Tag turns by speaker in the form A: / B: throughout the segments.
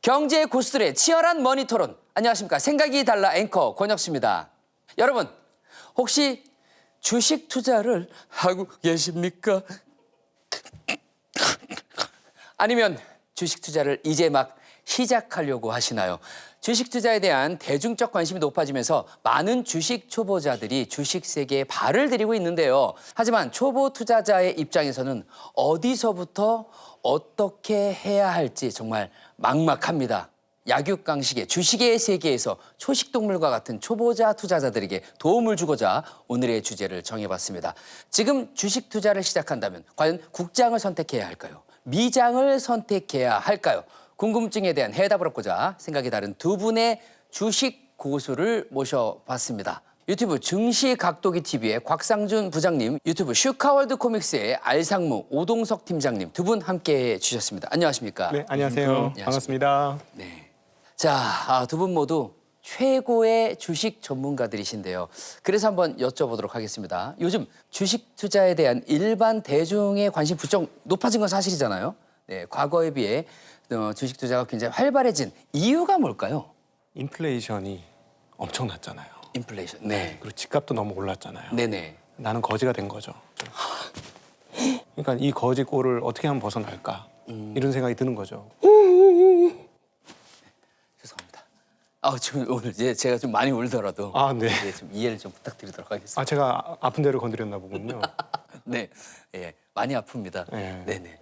A: 경제 고수들의 치열한 머니 토론. 안녕하십니까. 생각이 달라 앵커 권혁수입니다. 여러분, 혹시 주식 투자를 하고 계십니까? 아니면 주식 투자를 이제 막 시작하려고 하시나요? 주식 투자에 대한 대중적 관심이 높아지면서 많은 주식 초보자들이 주식 세계에 발을 들이고 있는데요. 하지만 초보 투자자의 입장에서는 어디서부터 어떻게 해야 할지 정말 막막합니다. 약육강식의 주식의 세계에서 초식동물과 같은 초보자 투자자들에게 도움을 주고자 오늘의 주제를 정해봤습니다. 지금 주식 투자를 시작한다면 과연 국장을 선택해야 할까요? 미장을 선택해야 할까요? 궁금증에 대한 해답을 얻고자 생각이 다른 두 분의 주식 고수를 모셔봤습니다. 유튜브 증시각도기 TV의 곽상준 부장님, 유튜브 슈카월드 코믹스의 알상무 오동석 팀장님 두 분 함께해 주셨습니다. 안녕하십니까?
B: 네, 안녕하세요. 반갑습니다.
A: 네. 자, 두 분 모두 최고의 주식 전문가들이신데요. 그래서 한번 여쭤보도록 하겠습니다. 요즘 주식 투자에 대한 일반 대중의 관심 부쩍 높아진 건 사실이잖아요. 네, 과거에 비해 주식 투자가 굉장히 활발해진 이유가 뭘까요?
B: 인플레이션이 엄청났잖아요.
A: 인플레이션. 네.
B: 그리고 집값도 너무 올랐잖아요.
A: 네네.
B: 나는 거지가 된 거죠. 그러니까 이 거지 꼴을 어떻게 하면 벗어날까 이런 생각이 드는 거죠.
A: 죄송합니다. 지금 오늘 제가 좀 많이 울더라도
B: 네.
A: 좀 이해를 좀 부탁드리도록 하겠습니다.
B: 제가 아픈 데를 건드렸나 보군요.
A: 네, 예, 많이 아픕니다.
B: 네.
A: 네네.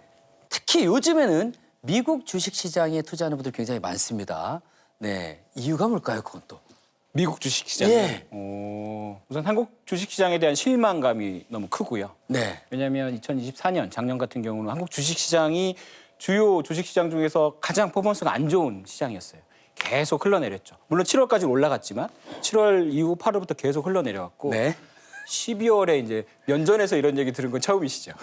A: 특히 요즘에는 미국 주식 시장에 투자하는 분들 굉장히 많습니다. 네, 이유가 뭘까요, 그건 또?
C: 미국 주식시장.
A: 예.
C: 우선 한국 주식시장에 대한 실망감이 너무 크고요.
A: 네.
C: 왜냐하면 2024년 작년 같은 경우는 한국 주식시장이 주요 주식시장 중에서 가장 퍼포먼스가 안 좋은 시장이었어요. 계속 흘러내렸죠. 물론 7월까지 올라갔지만 7월 이후 8월부터 계속 흘러내려갔고
A: 네.
C: 12월에 이제 면전에서 이런 얘기 들은 건 처음이시죠.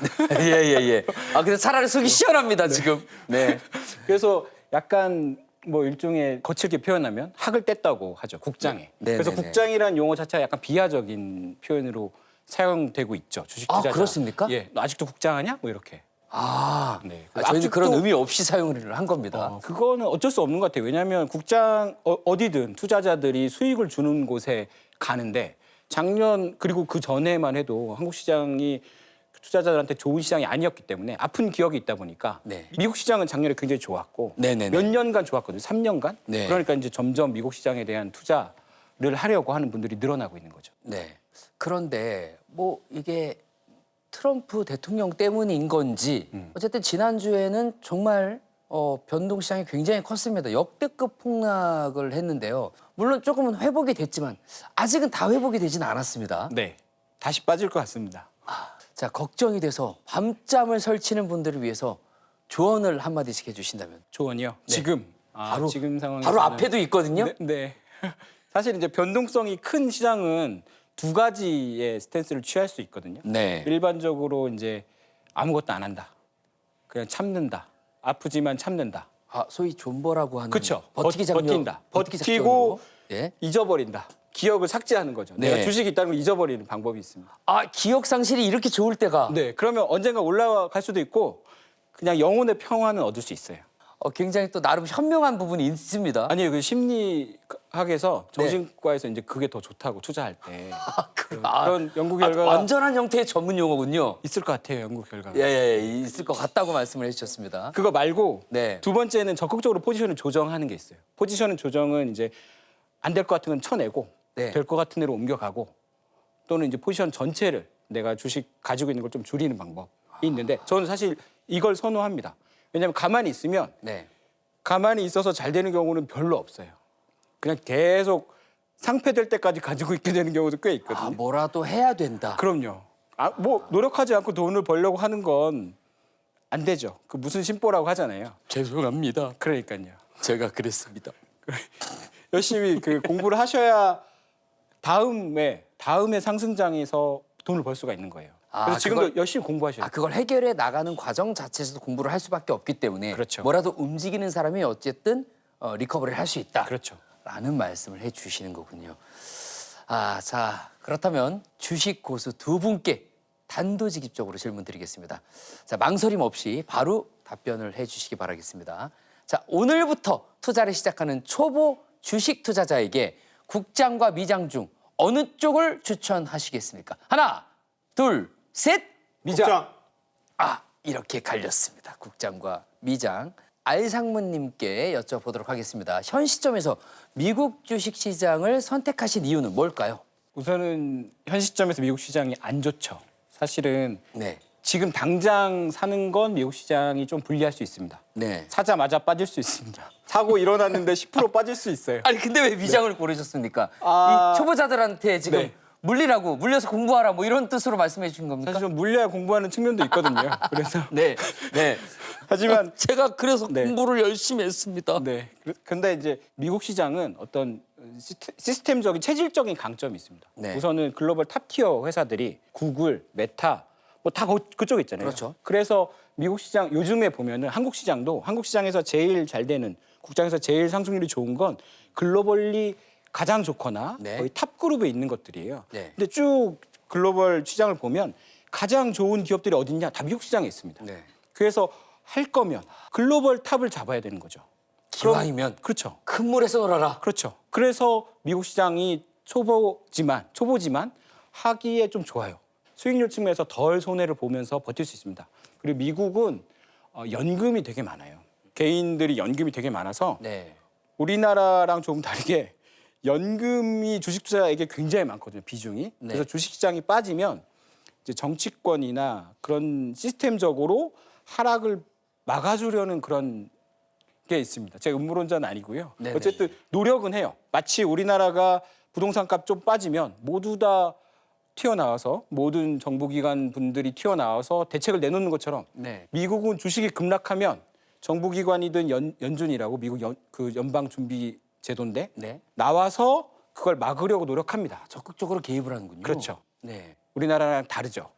A: 예. 근데 차라리 속이 시원합니다, 지금. 네.
C: 그래서 약간 뭐 일종의 거칠게 표현하면 학을 뗐다고 하죠, 국장에.
A: 네,
C: 그래서
A: 네, 네.
C: 국장이라는 용어 자체가 약간 비하적인 표현으로 사용되고 있죠, 주식 투자자.
A: 그렇습니까?
C: 예, 너 아직도 국장하냐? 뭐 이렇게. 네.
A: 저희는
C: 앞쪽도-
A: 그런 의미 없이 사용을 한 겁니다.
C: 그거는 어쩔 수 없는 것 같아요. 왜냐하면 국장 어디든 투자자들이 수익을 주는 곳에 가는데 작년 그리고 그 전에만 해도 한국 시장이 투자자들한테 좋은 시장이 아니었기 때문에 아픈 기억이 있다 보니까
A: 네.
C: 미국 시장은 작년에 굉장히 좋았고
A: 네네네.
C: 몇 년간 좋았거든요. 3년간.
A: 네.
C: 그러니까 이제 점점 미국 시장에 대한 투자를 하려고 하는 분들이 늘어나고 있는 거죠.
A: 네. 그런데 뭐 이게 트럼프 대통령 때문인 건지 어쨌든 지난주에는 정말 변동 시장이 굉장히 컸습니다. 역대급 폭락을 했는데요. 물론 조금은 회복이 됐지만 아직은 다 회복이 되지는 않았습니다.
C: 네. 다시 빠질 것 같습니다.
A: 자, 걱정이 돼서 밤잠을 설치는 분들을 위해서 조언을 한마디씩 해주신다면.
C: 조언이요.
A: 네.
C: 지금
A: 바로-
C: 지금 상황에서
A: 바로 앞에도 있거든요.
C: 네. 사실 이제 변동성이 큰 시장은 두 가지의 스탠스를 취할 수 있거든요.
A: 네.
C: 일반적으로 이제 아무것도 안 한다. 그냥 참는다. 아프지만 참는다.
A: 소위 존버라고 하는
C: 그렇죠.
A: 버티기 작전.
C: 버틴다.
A: 버티기
C: 버티고
A: 작전으로. 예.
C: 잊어버린다. 기억을 삭제하는 거죠.
A: 네.
C: 내가 주식이 있다는 걸 잊어버리는 방법이 있습니다.
A: 기억 상실이 이렇게 좋을 때가
C: 네. 그러면 언젠가 올라갈 수도 있고 그냥 영혼의 평화는 얻을 수 있어요.
A: 굉장히 또 나름 현명한 부분이 있습니다.
C: 아니에요. 그 심리학에서 정신과에서 이제 그게 더 좋다고 투자할 때 그런 연구 결과가
A: 완전한 형태의 전문 용어군요.
C: 있을 것 같아요. 연구 결과가.
A: 예, 있을 것 같다고 말씀을 해주셨습니다.
C: 그거 말고
A: 네.
C: 두 번째는 적극적으로 포지션을 조정하는 게 있어요. 포지션 조정은 이제 안 될 것 같은 건 쳐내고
A: 네.
C: 될 것 같은 데로 옮겨가고 또는 이제 포지션 전체를 내가 주식 가지고 있는 걸 좀 줄이는 방법이 있는데 저는 사실 이걸 선호합니다. 왜냐하면 가만히 있으면
A: 네.
C: 가만히 있어서 잘 되는 경우는 별로 없어요. 그냥 계속 상폐될 때까지 가지고 있게 되는 경우도 꽤 있거든요.
A: 뭐라도 해야 된다.
C: 그럼요. 뭐 노력하지 않고 돈을 벌려고 하는 건 안 되죠. 그 무슨 심보라고 하잖아요.
A: 죄송합니다.
C: 그러니까요.
A: 제가 그랬습니다.
C: 열심히 그 공부를 하셔야 다음에 상승장에서 돈을 벌 수가 있는 거예요. 그래서 지금도 열심히 공부하셔야 돼요.
A: 그걸 해결해 나가는 과정 자체에서도 공부를 할 수밖에 없기 때문에
C: 그렇죠.
A: 뭐라도 움직이는 사람이 어쨌든 리커버리를 할 수 있다.
C: 그렇죠.
A: 라는 말씀을 해주시는 거군요. 자, 그렇다면 주식 고수 두 분께 단도직입적으로 질문 드리겠습니다. 자, 망설임 없이 바로 답변을 해주시기 바라겠습니다. 자, 오늘부터 투자를 시작하는 초보 주식 투자자에게 국장과 미장 중 어느 쪽을 추천하시겠습니까? 하나, 둘, 셋.
C: 미장.
A: 아, 이렇게 갈렸습니다. 국장과 미장. 알상무님께 여쭤보도록 하겠습니다. 현 시점에서 미국 주식 시장을 선택하신 이유는 뭘까요?
C: 우선은 현 시점에서 미국 시장이 안 좋죠. 사실은
A: 네,
C: 지금 당장 사는 건 미국 시장이 좀 불리할 수 있습니다.
A: 네.
C: 사자마자 빠질 수 있습니다. 사고 일어났는데 10% 빠질 수 있어요.
A: 아니 근데 왜 미장을 고르셨습니까?
C: 아,
A: 이 초보자들한테 지금
C: 네.
A: 물리라고 물려서 공부하라 뭐 이런 뜻으로 말씀해 주신 겁니까?
C: 사실 좀 물려야 공부하는 측면도 있거든요. 그래서
A: 네, 네.
C: 하지만
A: 제가 그래서
C: 네.
A: 공부를 열심히 했습니다.
C: 네. 근데 이제 미국 시장은 어떤 시스템적인 체질적인 강점이 있습니다.
A: 네.
C: 우선은 글로벌 탑티어 회사들이 구글, 메타 뭐 다 그쪽에 있잖아요.
A: 그렇죠.
C: 그래서 미국 시장 요즘에 보면은 한국 시장도 한국 시장에서 제일 잘 되는 국장에서 제일 상승률이 좋은 건 글로벌리 가장 좋거나
A: 네.
C: 거의 탑 그룹에 있는 것들이에요.
A: 네.
C: 근데 쭉 글로벌 시장을 보면 가장 좋은 기업들이 어딨냐? 다 미국 시장에 있습니다.
A: 네.
C: 그래서 할 거면 글로벌 탑을 잡아야 되는 거죠.
A: 기왕이면
C: 그렇죠.
A: 큰 물에서 놀아라.
C: 그렇죠. 그래서 미국 시장이 초보지만 하기에 좀 좋아요. 수익률 측면에서 덜 손해를 보면서 버틸 수 있습니다. 그리고 미국은 연금이 되게 많아요. 개인들이 연금이 되게 많아서
A: 네.
C: 우리나라랑 조금 다르게 연금이 주식 투자에게 굉장히 많거든요. 비중이.
A: 네.
C: 그래서 주식 시장이 빠지면 이제 정치권이나 그런 시스템적으로 하락을 막아주려는 그런 게 있습니다. 제가 음모론자는 아니고요.
A: 네네.
C: 어쨌든 노력은 해요. 마치 우리나라가 부동산 값 좀 빠지면 모두 다 튀어나와서 모든 정부기관 분들이 튀어나와서 대책을 내놓는 것처럼
A: 네.
C: 미국은 주식이 급락하면 정부기관이든 연준이라고 미국 연방준비제도인데
A: 네.
C: 나와서 그걸 막으려고 노력합니다.
A: 적극적으로 개입을 하는군요.
C: 그렇죠.
A: 네.
C: 우리나라랑 다르죠.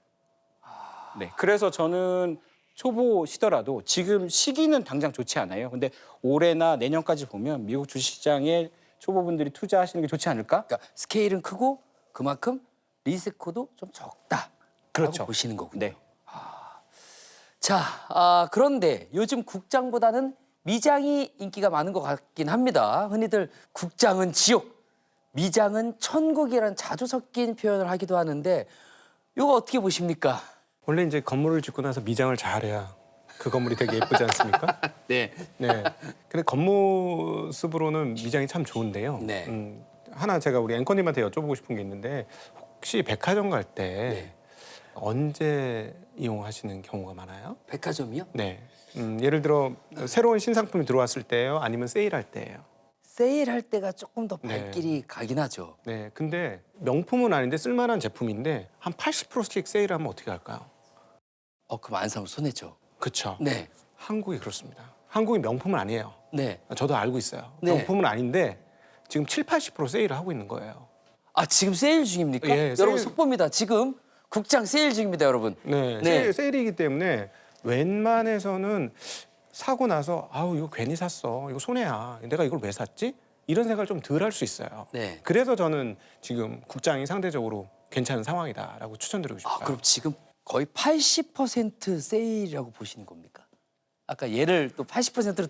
C: 네, 그래서 저는 초보시더라도 지금 시기는 당장 좋지 않아요. 근데 올해나 내년까지 보면 미국 주식시장에 초보분들이 투자하시는 게 좋지 않을까?
A: 그러니까 스케일은 크고 그만큼 리스크도 좀 적다.
C: 그렇죠.
A: 보시는 거군요.
C: 네.
A: 자, 그런데 요즘 국장보다는 미장이 인기가 많은 것 같긴 합니다. 흔히들 국장은 지옥, 미장은 천국이라는 자주 섞인 표현을 하기도 하는데 이거 어떻게 보십니까?
B: 원래 이제 건물을 짓고 나서 미장을 잘해야 그 건물이 되게 예쁘지 않습니까?
A: 네.
B: 네. 근데 겉모습으로는 미장이 참 좋은데요.
A: 네.
B: 하나 제가 우리 앵커님한테 여쭤보고 싶은 게 있는데 혹시 백화점 갈 때
A: 네.
B: 언제 이용하시는 경우가 많아요?
A: 백화점이요?
B: 네. 예를 들어 새로운 신상품이 들어왔을 때예요? 아니면 세일할 때예요?
A: 세일할 때가 조금 더
B: 네.
A: 발길이 가긴 하죠.
B: 네. 근데 명품은 아닌데 쓸만한 제품인데 한 80%씩 세일하면 어떻게 할까요?
A: 그럼 안 사면 손해죠.
B: 그렇죠.
A: 네.
B: 한국이 그렇습니다. 한국이 명품은 아니에요.
A: 네.
B: 저도 알고 있어요.
A: 네.
B: 명품은 아닌데 지금 70~80% 세일을 하고 있는 거예요.
A: 지금 세일 중입니까?
B: 예,
A: 여러분
B: 세일.
A: 속보입니다. 지금 국장 세일 중입니다, 여러분.
B: 네,
A: 네.
B: 세일이기 때문에 웬만해서는 사고 나서 아우 이거 괜히 샀어. 이거 손해야. 내가 이걸 왜 샀지? 이런 생각을 좀 덜 할 수 있어요.
A: 네.
B: 그래서 저는 지금 국장이 상대적으로 괜찮은 상황이다라고 추천드리고 싶어요.
A: 그럼 지금 거의 80% 세일이라고 보시는 겁니까? 아까 얘를 또 80%로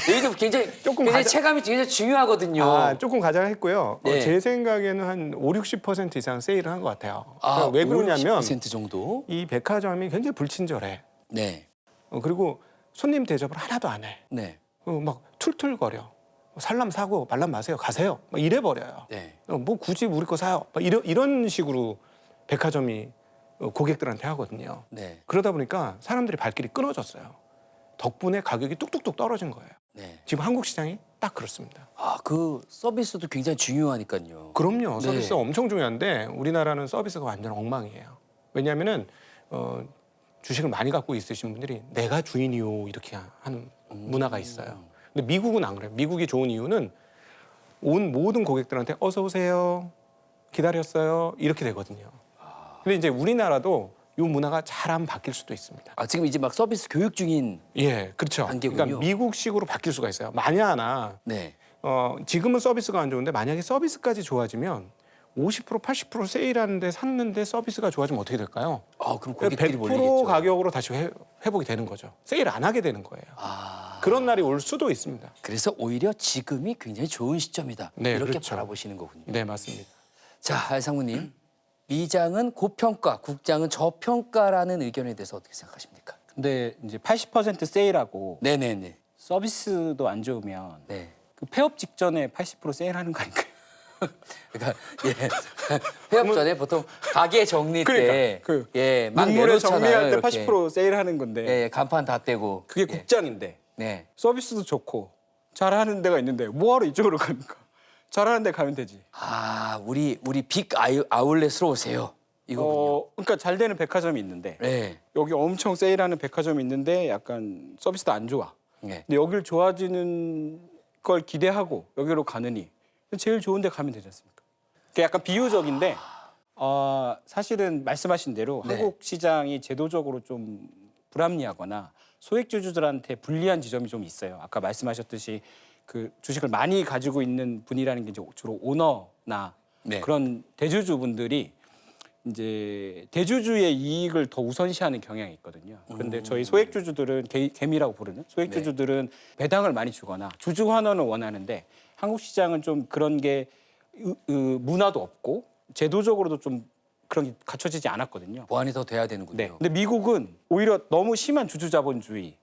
A: 여기도 굉장히
B: 조금
A: 굉장히
B: 가자-
A: 체감이 굉장히 중요하거든요.
B: 조금 가장했고요.
A: 네.
B: 제 생각에는 한 50~60% 이상 세일을 한 것 같아요.
A: 아,
B: 왜 그러냐면
A: 50% 정도?
B: 이 백화점이 굉장히 불친절해.
A: 네.
B: 그리고 손님 대접을 하나도 안 해.
A: 네.
B: 막 툴툴거려. 살람 사고 말람 마세요. 가세요. 막 이래 버려요.
A: 네.
B: 뭐 굳이 우리 거 사요. 막 이런 식으로 백화점이 고객들한테 하거든요.
A: 네.
B: 그러다 보니까 사람들이 발길이 끊어졌어요. 덕분에 가격이 뚝뚝뚝 떨어진 거예요.
A: 네.
B: 지금 한국 시장이 딱 그렇습니다.
A: 그 서비스도 굉장히 중요하니까요.
B: 그럼요. 서비스
A: 네.
B: 엄청 중요한데 우리나라는 서비스가 완전 엉망이에요. 왜냐하면은 주식을 많이 갖고 있으신 분들이 내가 주인이요 이렇게 하는 문화가 있어요. 근데 미국은 안 그래요. 미국이 좋은 이유는 온 모든 고객들한테 어서 오세요, 기다렸어요 이렇게 되거든요. 근데 이제 우리나라도 이 문화가 잘하면 바뀔 수도 있습니다.
A: 지금 이제 막 서비스 교육 중인.
B: 예, 그렇죠.
A: 단계군요.
B: 그러니까 미국식으로 바뀔 수가 있어요. 만약나
A: 네.
B: 지금은 서비스가 안 좋은데 만약에 서비스까지 좋아지면 50% 80% 세일하는데 샀는데 서비스가 좋아지면 어떻게 될까요?
A: 그럼 고객들이
B: 100%
A: 몰리겠죠.
B: 가격으로 다시 회복이 되는 거죠. 세일 안 하게 되는 거예요. 그런 날이 올 수도 있습니다.
A: 그래서 오히려 지금이 굉장히 좋은 시점이다.
B: 네,
A: 이렇게
B: 그렇죠.
A: 바라보시는 거군요.
B: 네, 맞습니다.
A: 자, 알상무님. 미장은 고평가, 국장은 저평가라는 의견에 대해서 어떻게 생각하십니까?
C: 근데 이제 80% 세일하고
A: 네네네.
C: 서비스도 안 좋으면
A: 네.
C: 그 폐업 직전에 80% 세일하는 거 아닌가요?
A: 그러니까 예. 폐업 전에 보통 가게 정리 때
C: 그러니까
A: 예, 막
C: 문물에
A: 내놓잖아요,
C: 정리할 때
A: 이렇게.
C: 80% 세일하는 건데
A: 예, 간판 다 떼고.
C: 그게
A: 예.
C: 국장인데
A: 네.
C: 서비스도 좋고 잘하는 데가 있는데 뭐하러 이쪽으로 갑니까? 잘하는 데 가면 되지.
A: 우리 빅 아울렛으로 오세요. 이거군요.
C: 그러니까 잘 되는 백화점이 있는데
A: 네.
C: 여기 엄청 세일하는 백화점이 있는데 약간 서비스도 안 좋아.
A: 네.
C: 근데 여기를 좋아지는 걸 기대하고 여기로 가느니 제일 좋은 데 가면 되지 않습니까? 그게 약간 비유적인데 사실은 말씀하신 대로
A: 네.
C: 한국 시장이 제도적으로 좀 불합리하거나 소액주주들한테 불리한 지점이 좀 있어요. 아까 말씀하셨듯이 그 주식을 많이 가지고 있는 분이라는 게 이제 주로 오너나
A: 네.
C: 그런 대주주분들이 이제 대주주의 이익을 더 우선시하는 경향이 있거든요. 그런데 저희 소액주주들은 개미라고 부르는 소액주주들은 배당을 많이 주거나 주주 환원을 원하는데 한국 시장은 좀 그런 게 문화도 없고 제도적으로도 좀 그런 게 갖춰지지 않았거든요.
A: 보완이 더 돼야 되는군요.
C: 네. 근데 미국은 오히려 너무 심한 주주 자본주의,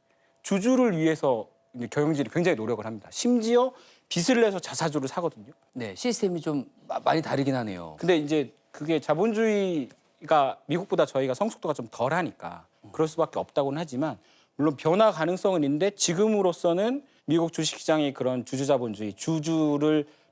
C: 주주를 위해서 이제 경영진이 굉장히 노력을 합니다. 심지어 빚을 내서 자사주를 사거든요.
A: 네, 시스템이 좀 많이 다르긴 하네요.
C: 근데 이제 그게 자본주의가 미국보다 저희가 성숙도가 좀 덜하니까 그럴 수밖에 없다고는 하지만 물론 변화 가능성은 있는데 지금으로서는 미국 주식시장의 그런 주주자본주의,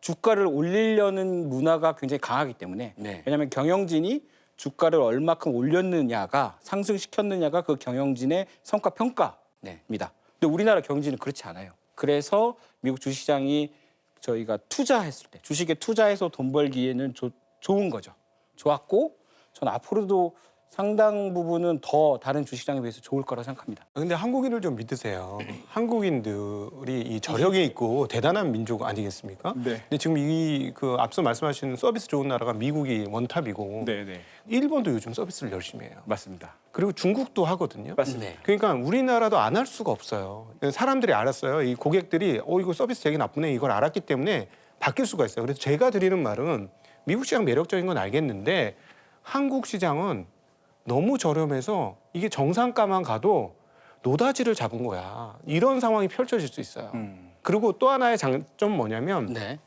C: 주가를 올리려는 문화가 굉장히 강하기 때문에
A: 네.
C: 왜냐하면 경영진이 주가를 얼마큼 올렸느냐가 상승시켰느냐가 그 경영진의 성과 평가입니다.
A: 네.
C: 근데 우리나라 경영진은 그렇지 않아요. 그래서 미국 주식시장이 저희가 투자했을 때 주식에 투자해서 돈 벌기에는 좋은 거죠. 좋았고 전 앞으로도 상당 부분은 더 다른 주식시장에 비해서 좋을 거라 생각합니다.
B: 근데 한국인을 좀 믿으세요. 한국인들이 이 저력이 있고 대단한 민족 아니겠습니까?
C: 네.
B: 근데 지금 그 앞서 말씀하신 서비스 좋은 나라가 미국이 원탑이고
C: 네.
B: 일본도 요즘 서비스를 열심히 해요.
C: 맞습니다.
B: 그리고 중국도 하거든요.
C: 맞습니다.
A: 네.
B: 그러니까 우리나라도 안 할 수가 없어요. 사람들이 알았어요. 이 고객들이 이거 서비스 되게 나쁘네 이걸 알았기 때문에 바뀔 수가 있어요. 그래서 제가 드리는 말은 미국 시장 매력적인 건 알겠는데 한국 시장은 너무 저렴해서 이게 정상가만 가도 노다지를 잡은 거야. 이런 상황이 펼쳐질 수 있어요. 그리고 또 하나의 장점 뭐냐면
A: 네.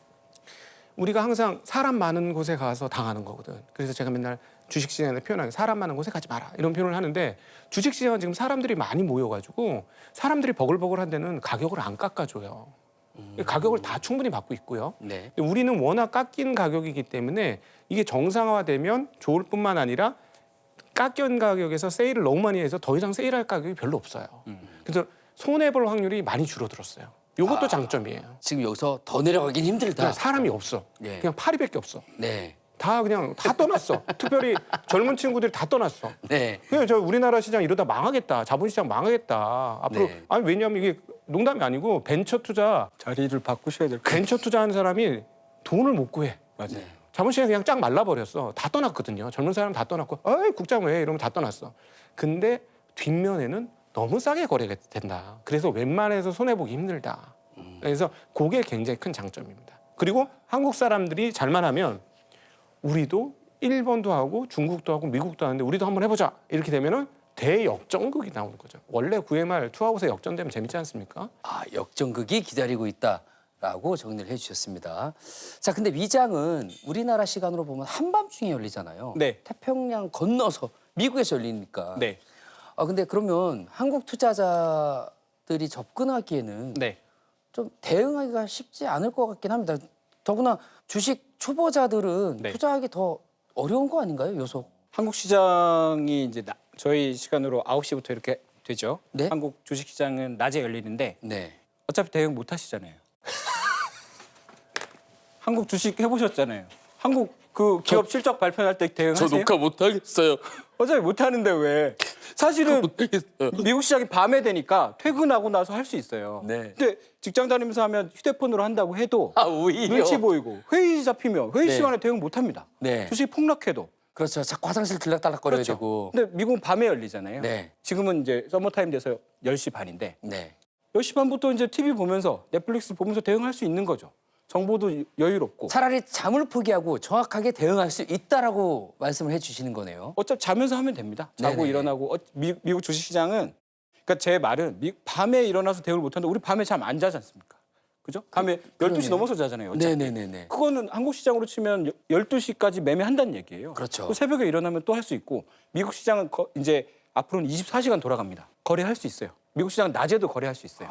B: 우리가 항상 사람 많은 곳에 가서 당하는 거거든. 그래서 제가 맨날 주식시장에 표현하는 사람 많은 곳에 가지 마라 이런 표현을 하는데 주식시장은 지금 사람들이 많이 모여가지고 사람들이 버글버글한 데는 가격을 안 깎아줘요. 가격을 다 충분히 받고 있고요.
A: 네.
B: 근데 우리는 워낙 깎인 가격이기 때문에 이게 정상화되면 좋을 뿐만 아니라 깎인 가격에서 세일을 너무 많이 해서 더 이상 세일할 가격이 별로 없어요. 그래서 손해볼 확률이 많이 줄어들었어요. 이것도 장점이에요.
A: 지금 여기서 더 내려가긴 힘들다.
B: 그러니까 사람이 없어.
A: 네.
B: 그냥 파리밖에 없어.
A: 네.
B: 다 그냥 다 떠났어. 특별히 젊은 친구들이 다 떠났어.
A: 네.
B: 그냥 저 우리나라 시장 이러다 망하겠다. 자본시장 망하겠다. 앞으로
A: 네.
B: 아니 왜냐하면 이게 농담이 아니고 벤처 투자
C: 자리를 바꾸셔야 될 것 같아요.
B: 벤처 투자하는 사람이 돈을 못 구해.
C: 맞아요.
B: 자본시장이 그냥 쫙 말라버렸어. 다 떠났거든요. 젊은 사람 다 떠났고, 어이 국장 왜 이러면 다 떠났어. 근데 뒷면에는 너무 싸게 거래가 된다. 그래서 웬만해서 손해 보기 힘들다. 그래서 그게 굉장히 큰 장점입니다. 그리고 한국 사람들이 잘만 하면 우리도 일본도 하고 중국도 하고 미국도 하는데 우리도 한번 해보자. 이렇게 되면은 대역전극이 나오는 거죠. 원래 9회말 투아웃에 역전되면 재밌지 않습니까?
A: 역전극이 기다리고 있다라고 정리를 해주셨습니다. 자, 근데 미장은 우리나라 시간으로 보면 한밤중에 열리잖아요.
C: 네.
A: 태평양 건너서 미국에서 열리니까.
C: 네.
A: 근데 그러면 한국 투자자들이 접근하기에는
C: 네.
A: 좀 대응하기가 쉽지 않을 것 같긴 합니다. 더구나 주식 초보자들은
C: 네.
A: 투자하기 더 어려운 거 아닌가요, 요소?
C: 한국 시장이 이제 저희 시간으로 9시부터 이렇게 되죠.
A: 네?
C: 한국 주식 시장은 낮에 열리는데
A: 네.
C: 어차피 대응 못 하시잖아요. 한국 주식 해보셨잖아요. 한국 그 기업 실적 발표할 때 대응하세요?
A: 못 하겠어요.
C: 어차피 못 하는데 왜? 사실은 미국 시장이 밤에 되니까 퇴근하고 나서 할 수 있어요.
A: 네.
C: 근데 직장 다니면서 하면 휴대폰으로 한다고 해도
A: 아, 오히려.
C: 눈치 보이고 회의 잡히면 회의
A: 네.
C: 시간에 대응 못 합니다.
A: 네.
C: 주식 폭락해도.
A: 그렇죠. 자꾸 화장실 들락달락거려야
C: 그렇죠.
A: 되고.
C: 근데 미국은 밤에 열리잖아요.
A: 네.
C: 지금은 이제 서머타임 돼서 10시 반인데
A: 네.
C: 10시 반부터 이제 TV 보면서 넷플릭스 보면서 대응할 수 있는 거죠. 정보도 여유롭고.
A: 차라리 잠을 포기하고 정확하게 대응할 수 있다라고 말씀을 해주시는 거네요.
C: 어차피 자면서 하면 됩니다. 자고
A: 네네.
C: 일어나고 미국 주식시장은 그러니까 제 말은 밤에 일어나서 대응을 못하는데 우리 밤에 잠 안 자지 않습니까? 그죠? 밤에 12시
A: 그러네요.
C: 넘어서 자잖아요. 어차피.
A: 네네네네.
C: 그거는 한국 시장으로 치면 12시까지 매매한다는 얘기예요.
A: 그렇죠.
C: 또 새벽에 일어나면 또 할 수 있고 미국 시장은 이제 앞으로는 24시간 돌아갑니다. 거래할 수 있어요. 미국 시장은 낮에도 거래할 수 있어요.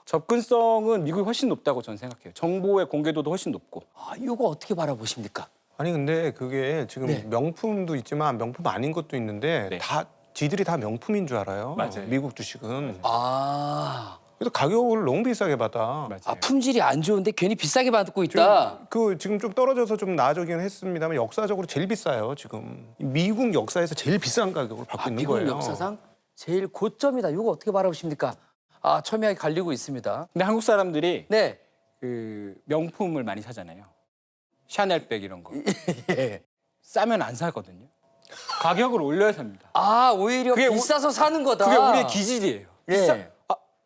C: 접근성은 미국이 훨씬 높다고 저는 생각해요. 정보의 공개도도 훨씬 높고.
A: 아, 이거 어떻게 바라보십니까?
B: 아니 근데 그게 지금
A: 네.
B: 명품도 있지만 명품 아닌 것도 있는데
C: 네.
B: 다 지들이 다 명품인 줄 알아요.
C: 맞아요.
B: 미국 주식은.
A: 아,
B: 그래서 가격을 너무 비싸게 받아.
C: 맞아요.
A: 아 품질이 안 좋은데 괜히 비싸게 받고 있다.
B: 지금 좀 떨어져서 좀 나아지긴 했습니다만 역사적으로 제일 비싸요 지금. 미국 역사에서 제일 비싼 가격을 받고
A: 아,
B: 있는
A: 미국
B: 거예요.
A: 역사상 제일 고점이다. 이거 어떻게 바라보십니까? 아, 첨예하게 갈리고 있습니다.
C: 근데 한국 사람들이
A: 네.
C: 그 명품을 많이 사잖아요. 샤넬백 이런 거.
A: 예.
C: 싸면 안 사거든요. 가격을 올려야 삽니다.
A: 아, 오히려
C: 그게
A: 비싸서 사는 거다.
C: 그게 우리의 기질이에요.
A: 예.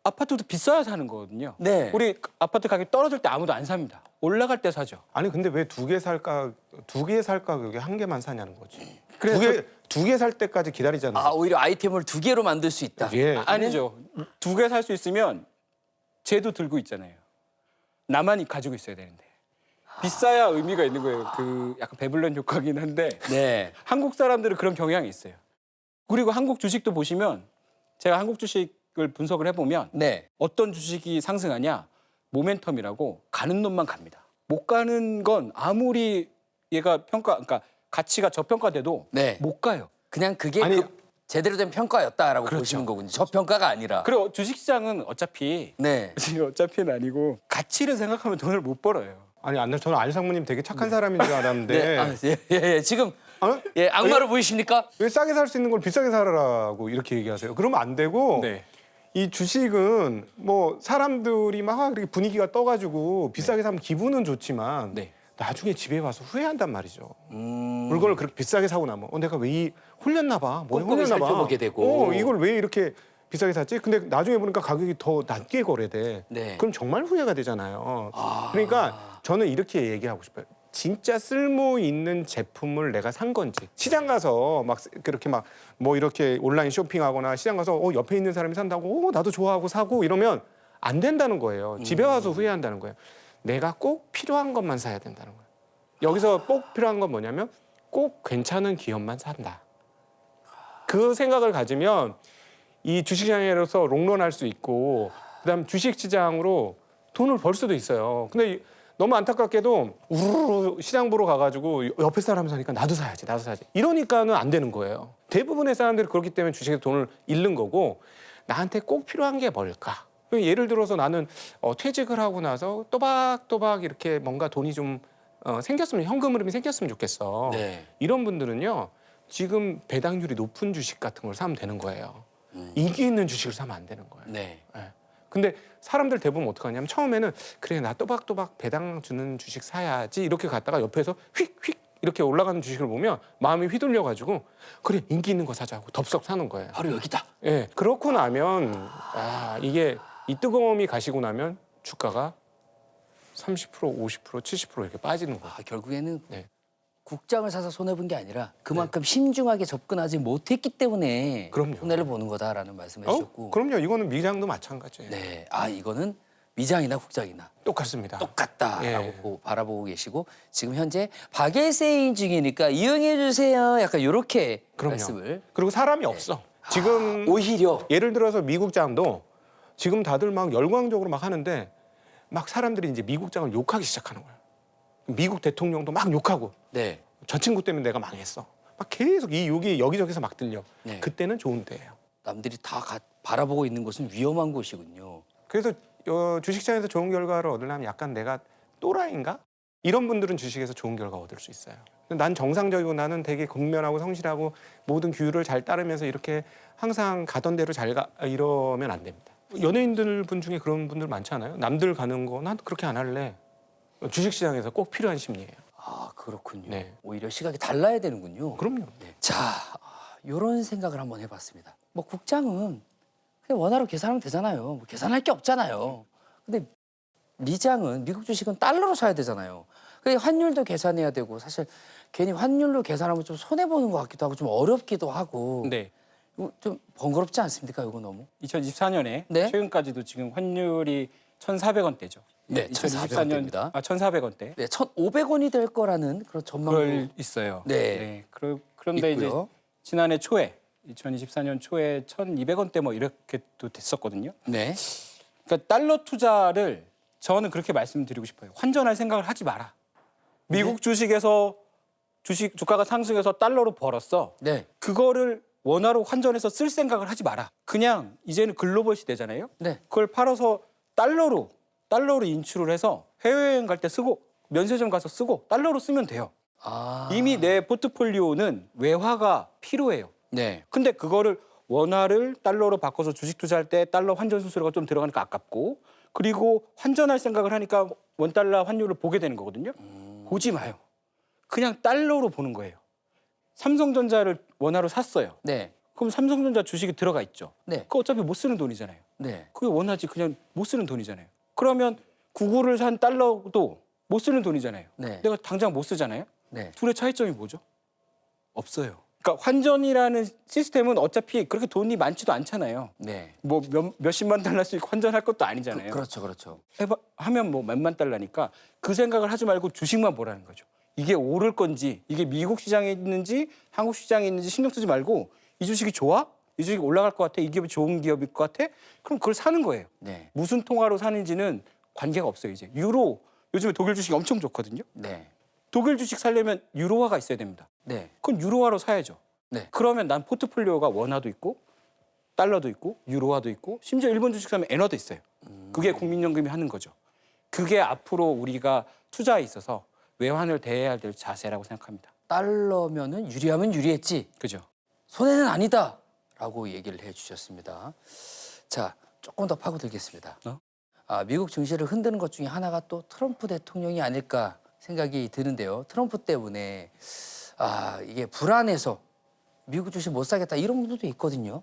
C: 아파트도 비싸야 사는 거거든요.
A: 네.
C: 우리 아파트 가격이 떨어질 때 아무도 안 삽니다. 올라갈 때 사죠.
B: 아니 근데 왜 두 개 살까 그게 한 개만 사냐는 거지.
C: 그래서
B: 두 개 살 때까지 기다리잖아요.
A: 아, 오히려 아이템을 두 개로 만들 수 있다.
B: 예.
C: 아니죠. 두 개 살 수 있으면 쟤도 들고 있잖아요. 나만이 가지고 있어야 되는데. 비싸야 의미가 있는 거예요. 그 약간 배불런 효과긴 한데
A: 네.
C: 한국 사람들은 그런 경향이 있어요. 그리고 한국 주식도 보시면 제가 한국 주식을 분석을 해보면
A: 네.
C: 어떤 주식이 상승하냐 모멘텀이라고 가는 놈만 갑니다. 못 가는 건 아무리 얘가 그러니까 가치가 저평가돼도
A: 네.
C: 못 가요.
A: 그냥 그게
B: 아니,
A: 그 제대로 된 평가였다라고
C: 그렇죠.
A: 보시는 거군요. 저평가가 아니라.
C: 그리고 주식시장은 어차피
A: 네.
C: 어차피는 아니고 가치를 생각하면 돈을 못 벌어요.
B: 아니 저는 안상무님 되게 착한 사람인 줄 알았는데
A: 네. 아, 예. 지금
B: 어?
A: 예, 악마로 보이십니까?
B: 왜 싸게 살 수 있는 걸 비싸게 사라고 이렇게 얘기하세요? 그러면 안 되고
C: 네.
B: 이 주식은 뭐 사람들이 막 이렇게 분위기가 떠가지고 비싸게 사면 기분은 좋지만
C: 네.
B: 나중에 집에 와서 후회한단 말이죠. 물건을 그렇게 비싸게 사고 나면 내가 왜 홀렸나 봐. 뭐에
A: 꼼꼼히
B: 홀렸나 봐.
A: 살펴보게 되고.
B: 이걸 왜 이렇게 비싸게 샀지? 근데 나중에 보니까 가격이 더 낮게 거래돼.
A: 네.
B: 그럼 정말 후회가 되잖아요. 그러니까 저는 이렇게 얘기하고 싶어요. 진짜 쓸모 있는 제품을 내가 산 건지 시장 가서 막 그렇게 막 뭐 이렇게 온라인 쇼핑하거나 시장 가서 옆에 있는 사람이 산다고 나도 좋아하고 사고 이러면 안 된다는 거예요. 집에 와서 후회한다는 거예요. 내가 꼭 필요한 것만 사야 된다는 거예요. 여기서 꼭 필요한 건 뭐냐면 꼭 괜찮은 기업만 산다. 그 생각을 가지면 이 주식시장에서 롱런할 수 있고 그다음 주식시장으로 돈을 벌 수도 있어요. 근데 너무 안타깝게도 우르르 시장 보러 가가지고 옆에 사람 사니까 나도 사야지 이러니까는 안 되는 거예요. 대부분의 사람들이 그렇기 때문에 주식에 돈을 잃는 거고 나한테 꼭 필요한 게 뭘까? 예를 들어서 나는 퇴직을 하고 나서 또박또박 이렇게 뭔가 돈이 좀 생겼으면 현금 흐름이 생겼으면 좋겠어.
A: 네.
B: 이런 분들은요 지금 배당률이 높은 주식 같은 걸 사면 되는 거예요. 인기 있는 주식을 사면 안 되는 거예요.
A: 네.
B: 예. 근데 사람들 대부분 어떻게 하냐면 처음에는 그래 나 또박또박 배당 주는 주식 사야지 이렇게 갔다가 옆에서 휙휙 이렇게 올라가는 주식을 보면 마음이 휘둘려 가지고 그래 인기 있는 거 사자고 덥석 사는 거예요.
A: 바로 여기다.
B: 예. 그렇고 나면 이게 이 뜨거움이 가시고 나면 주가가 30%, 50%, 70% 이렇게 빠지는 거예요.
A: 아, 결국에는
B: 네.
A: 국장을 사서 손해 본 게 아니라 그만큼 신중하게 접근하지 못했기 때문에
B: 그럼요.
A: 손해를 보는 거다라는 말씀을 해주셨고.
B: 그럼요. 이거는 미장도 마찬가지예요.
A: 네. 아, 이거는 미장이나 국장이나
B: 똑같습니다.
A: 똑같다라고
B: 예.
A: 바라보고 계시고 지금 현재 박애 세인 중이니까 이용해 주세요. 약간 이렇게
B: 그럼요.
A: 말씀을.
B: 그리고 사람이 없어. 지금
A: 오히려
B: 예를 들어서 미국장도 지금 다들 막 열광적으로 막 하는데 막 사람들이 이제 미국장을 욕하기 시작하는 거예요. 미국 대통령도 막 욕하고
A: 네.
B: 저 친구 때문에 내가 망했어. 막 계속 이 욕이 여기저기서 막 들려.
A: 네.
B: 그때는 좋은 때예요.
A: 남들이 다 바라보고 있는 곳은 위험한 곳이군요.
B: 그래서 주식시장에서 좋은 결과를 얻으려면 약간 내가 또라이인가? 이런 분들은 주식에서 좋은 결과 얻을 수 있어요. 난 정상적이고 나는 되게 근면하고 성실하고 모든 규율을 잘 따르면서 이렇게 항상 가던 대로 잘 가 이러면 안 됩니다. 연예인들 분 중에 그런 분들 많지 않아요? 남들 가는 거 난 그렇게 안 할래. 주식시장에서 꼭 필요한 심리예요.
A: 아, 그렇군요.
B: 네.
A: 오히려 시각이 달라야 되는군요.
B: 그럼요.
A: 네. 자, 이런 생각을 한번 해봤습니다. 뭐 국장은 그냥 원화로 계산하면 되잖아요. 뭐 계산할 게 없잖아요. 근데 미장은 미국 주식은 달러로 사야 되잖아요. 그 환율도 계산해야 되고 사실 괜히 환율로 계산하면 좀 손해 보는 것 같기도 하고 좀 어렵기도 하고
C: 네.
A: 이거 좀 번거롭지 않습니까? 이거 너무?
C: 2024년에
A: 네.
C: 최근까지도 지금 환율이 1,400원대죠.
A: 네, 1,400원대입니다.
C: 1,400원대.
A: 네, 1,500원이 될 거라는 그런 전망도
C: 그럴 있어요.
A: 네.
C: 그런데 이제
A: 있고요.
C: 지난해 초에 2024년 초에 1,200원대 뭐 이렇게 또 됐었거든요.
A: 네.
C: 그러니까 달러 투자를 저는 그렇게 말씀드리고 싶어요. 환전할 생각을 하지 마라. 미국 주식에서 주가가 상승해서 달러로 벌었어.
A: 네.
C: 그거를 원화로 환전해서 쓸 생각을 하지 마라. 그냥 이제는 글로벌 시대잖아요.
A: 네.
C: 그걸 팔아서 달러로 인출을 해서 해외여행 갈 때 쓰고 면세점 가서 쓰고 달러로 쓰면 돼요.
A: 아.
C: 이미 내 포트폴리오는 외화가 필요해요.
A: 네.
C: 근데 그거를 원화를 달러로 바꿔서 주식 투자할 때 달러 환전 수수료가 좀 들어가니까 아깝고 그리고 환전할 생각을 하니까 원달러 환율을 보게 되는 거거든요. 보지 마요. 그냥 달러로 보는 거예요. 삼성전자를 원화로 샀어요.
A: 네.
C: 그럼 삼성전자 주식이 들어가 있죠.
A: 네.
C: 그거 어차피 못 쓰는 돈이잖아요.
A: 네.
C: 그게 원화지 그냥 못 쓰는 돈이잖아요. 그러면 구글을 산 달러도 못 쓰는 돈이잖아요.
A: 네.
C: 내가 당장 못 쓰잖아요.
A: 네.
C: 둘의 차이점이 뭐죠? 없어요. 그러니까 환전이라는 시스템은 어차피 그렇게 돈이 많지도 않잖아요.
A: 네.
C: 뭐 몇십만 달러씩 환전할 것도 아니잖아요.
A: 그렇죠. 그렇죠.
C: 하면 뭐 몇만 달러니까 그 생각을 하지 말고 주식만 보라는 거죠. 이게 오를 건지 이게 미국 시장에 있는지 한국 시장에 있는지 신경 쓰지 말고 이 주식이 좋아? 이 주식이 올라갈 것 같아? 이 기업이 좋은 기업일 것 같아? 그럼 그걸 사는 거예요.
A: 네.
C: 무슨 통화로 사는지는 관계가 없어요. 이제 유로 요즘에 독일 주식이 엄청 좋거든요.
A: 네.
C: 독일 주식 살려면 유로화가 있어야 됩니다.
A: 네.
C: 그건 유로화로 사야죠.
A: 네.
C: 그러면 난 포트폴리오가 원화도 있고 달러도 있고 유로화도 있고 심지어 일본 주식 사면 엔화도 있어요. 그게 국민연금이 하는 거죠. 그게 앞으로 우리가 투자에 있어서 외환을 대해야 될 자세라고 생각합니다.
A: 달러면은 유리하면 유리했지
C: 그죠?
A: 손해는 아니다라고 얘기를 해주셨습니다. 자, 조금 더 파고들겠습니다. 미국 증시를 흔드는 것 중에 하나가 또 트럼프 대통령이 아닐까 생각이 드는데요. 트럼프 때문에 이게 불안해서 미국 주식 못 사겠다 이런 분들도 있거든요.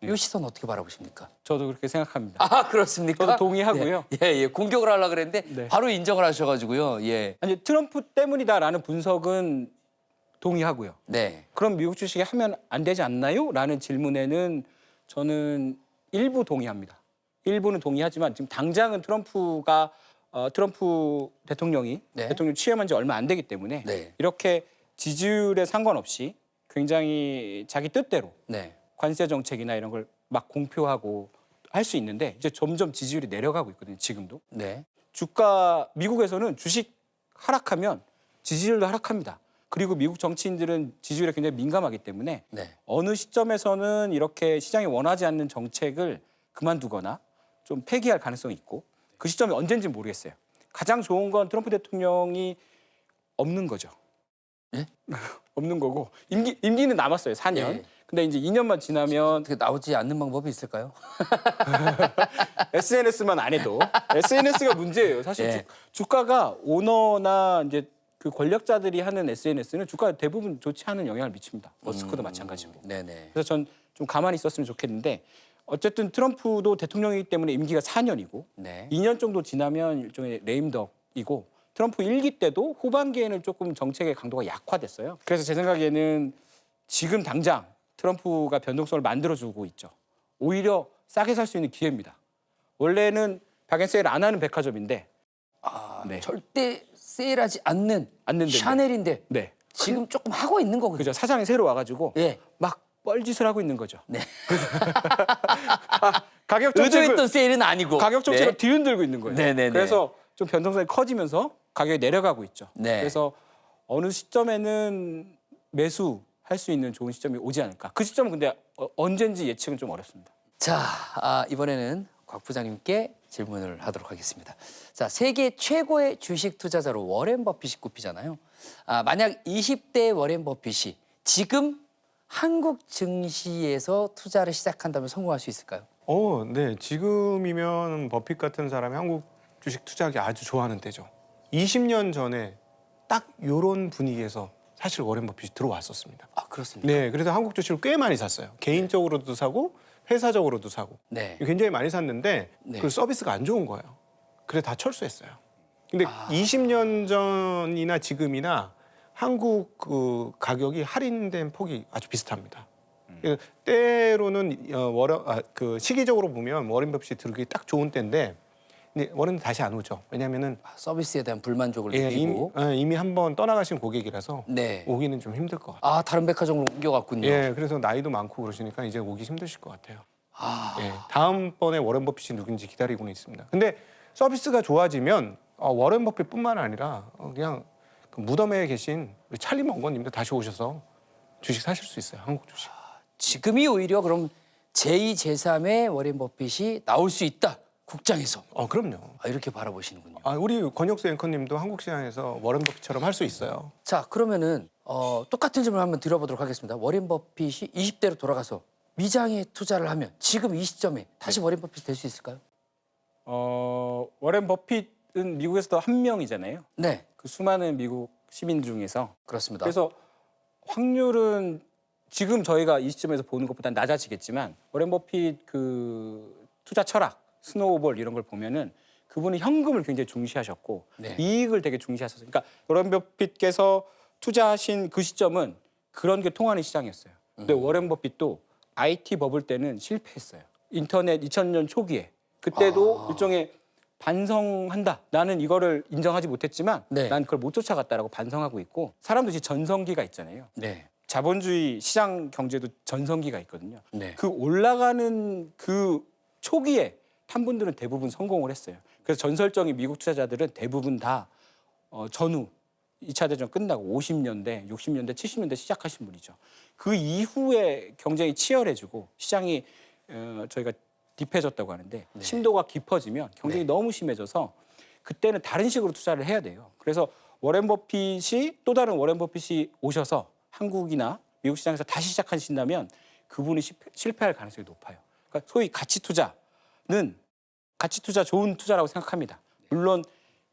A: 이 시선 어떻게 바라보십니까?
C: 저도 그렇게 생각합니다.
A: 아, 그렇습니까?
C: 저도 동의하고요.
A: 예, 공격을 하려고 그랬는데
C: 네.
A: 바로 인정을 하셔가지고요. 예,
C: 아니 트럼프 때문이다라는 분석은 동의하고요.
A: 네,
C: 그럼 미국 주식이 하면 안 되지 않나요? 라는 질문에는 저는 일부 동의합니다. 일부는 동의하지만 지금 당장은 트럼프 대통령이
A: 네.
C: 대통령 취임한 지 얼마 안 되기 때문에
A: 네.
C: 이렇게 지지율에 상관없이 굉장히 자기 뜻대로
A: 네,
C: 관세 정책이나 이런 걸 막 공표하고 할 수 있는데 이제 점점 지지율이 내려가고 있거든요. 지금도.
A: 네,
C: 미국에서는 주식 하락하면 지지율도 하락합니다. 그리고 미국 정치인들은 지지율에 굉장히 민감하기 때문에
A: 네,
C: 어느 시점에서는 이렇게 시장이 원하지 않는 정책을 그만두거나 좀 폐기할 가능성이 있고 그 시점이 언젠지 모르겠어요. 가장 좋은 건 트럼프 대통령이 없는 거죠.
A: 예?
C: 없는 거고 임기는 남았어요. 4년.
A: 예.
C: 근데 이제 2년만 지나면
A: 어떻게 나오지 않는 방법이 있을까요?
C: SNS만 안 해도 SNS가 문제예요. 사실
A: 예.
C: 주가가 오너나 이제 그 권력자들이 하는 SNS는 주가에 대부분 좋지 않은 영향을 미칩니다. 머스크도 마찬가지고.
A: 네네.
C: 그래서 전 좀 가만히 있었으면 좋겠는데 어쨌든 트럼프도 대통령이기 때문에 임기가 4년이고
A: 네.
C: 2년 정도 지나면 일종의 레임덕이고 트럼프 1기 때도 후반기에는 조금 정책의 강도가 약화됐어요. 그래서 제 생각에는 지금 당장 트럼프가 변동성을 만들어주고 있죠. 오히려 싸게 살 수 있는 기회입니다. 원래는 박앤세일 안 하는 백화점인데 네.
A: 절대 세일하지 않는
C: 데인데.
A: 샤넬인데
C: 네.
A: 지금 조금 하고 있는 거거든요.
C: 그죠. 사장이 새로 와가지고
A: 예.
C: 막 뻘짓을 하고 있는 거죠.
A: 네.
C: 가격 정책을
A: 의도했던 세일은 아니고.
C: 가격 정책을
A: 네.
C: 뒤흔들고 있는 거예요.
A: 네네네.
C: 그래서 좀 변동성이 커지면서 가격이 내려가고 있죠.
A: 네.
C: 그래서 어느 시점에는 매수할 수 있는 좋은 시점이 오지 않을까. 그 시점은 근데 언젠지 예측은 좀 어렵습니다.
A: 자, 이번에는 곽 부장님께 질문을 하도록 하겠습니다. 자, 세계 최고의 주식 투자자로 워렌 버핏이 꼽히잖아요. 만약 20대 워렌 버핏이 지금 한국 증시에서 투자를 시작한다면 성공할 수 있을까요?
B: 네. 지금이면 버핏 같은 사람이 한국 주식 투자하기 아주 좋아하는 때죠. 20년 전에 딱 이런 분위기에서 사실 워렌 버핏이 들어왔었습니다.
A: 그렇습니까?
B: 네, 그래서 한국 주식을 꽤 많이 샀어요. 개인적으로도 사고 회사적으로도 사고
A: 네.
B: 굉장히 많이 샀는데
A: 네.
B: 그 서비스가 안 좋은 거예요. 그래서 다 철수했어요. 근데 20년 전이나 지금이나 한국 그 가격이 할인된 폭이 아주 비슷합니다. 그래서 때로는 그 시기적으로 보면 워렌 버핏이 들기 딱 좋은 때인데 근데 워렌은 다시 안 오죠. 왜냐하면은
A: 서비스에 대한 불만족을
B: 예,
A: 느끼고
B: 이미 한번 떠나가신 고객이라서
A: 네.
B: 오기는 좀 힘들 것 같아요.
A: 다른 백화점으로 옮겨갔군요.
B: 예, 그래서 나이도 많고 그러시니까 이제 오기 힘드실 것 같아요. 예, 다음번에 워렌 버핏이 누군지 기다리고는 있습니다. 근데 서비스가 좋아지면 워렌 버핏뿐만 아니라 그냥 그 무덤에 계신 찰리 먼건님도 다시 오셔서 주식 사실 수 있어요. 한국 주식.
A: 지금이 오히려 그럼 제2, 제3의 워렌 버핏이 나올 수 있다. 국장에서.
B: 그럼요.
A: 이렇게 바라보시는군요.
B: 우리 권혁수 앵커님도 한국 시장에서 워렌 버핏처럼 할 수 있어요.
A: 자, 그러면은 똑같은 질문 한번 드려보도록 하겠습니다. 워렌 버핏이 20대로 돌아가서 미장에 투자를 하면 지금 이 시점에 다시 워렌 버핏 될 수 있을까요?
C: 워렌 버핏은 미국에서도 한 명이잖아요.
A: 네,
C: 그 수많은 미국 시민 중에서.
A: 그렇습니다.
C: 그래서 확률은 지금 저희가 이 시점에서 보는 것보다 낮아지겠지만 워렌 버핏 그 투자 철학, 스노우볼 이런 걸 보면은 그분은 현금을 굉장히 중시하셨고
A: 네.
C: 이익을 되게 중시하셨어요. 그러니까 워렌 버핏께서 투자하신 그 시점은 그런 게 통하는 시장이었어요. 근데 워렌 버핏도 IT 버블 때는 실패했어요. 인터넷 2000년 초기에 그때도 일종의 반성한다. 나는 이거를 인정하지 못했지만
A: 네.
C: 난 그걸 못 쫓아갔다라고 반성하고 있고 사람들이 전성기가 있잖아요.
A: 네,
C: 자본주의 시장 경제도 전성기가 있거든요.
A: 네.
C: 그 올라가는 그 초기에 탄 분들은 대부분 성공을 했어요. 그래서 전설적인 미국 투자자들은 대부분 다 전후 2차 대전 끝나고 50년대, 60년대, 70년대 시작하신 분이죠. 그 이후에 경쟁이 치열해지고 시장이 저희가 딥해졌다고 하는데 심도가 깊어지면 경쟁이 너무 심해져서 그때는 다른 식으로 투자를 해야 돼요. 그래서 워렌 버핏이 또 다른 워렌 버핏이 오셔서 한국이나 미국 시장에서 다시 시작하신다면 그분이 실패할 가능성이 높아요. 그러니까 소위 가치 투자는 가치 투자 좋은 투자라고 생각합니다. 물론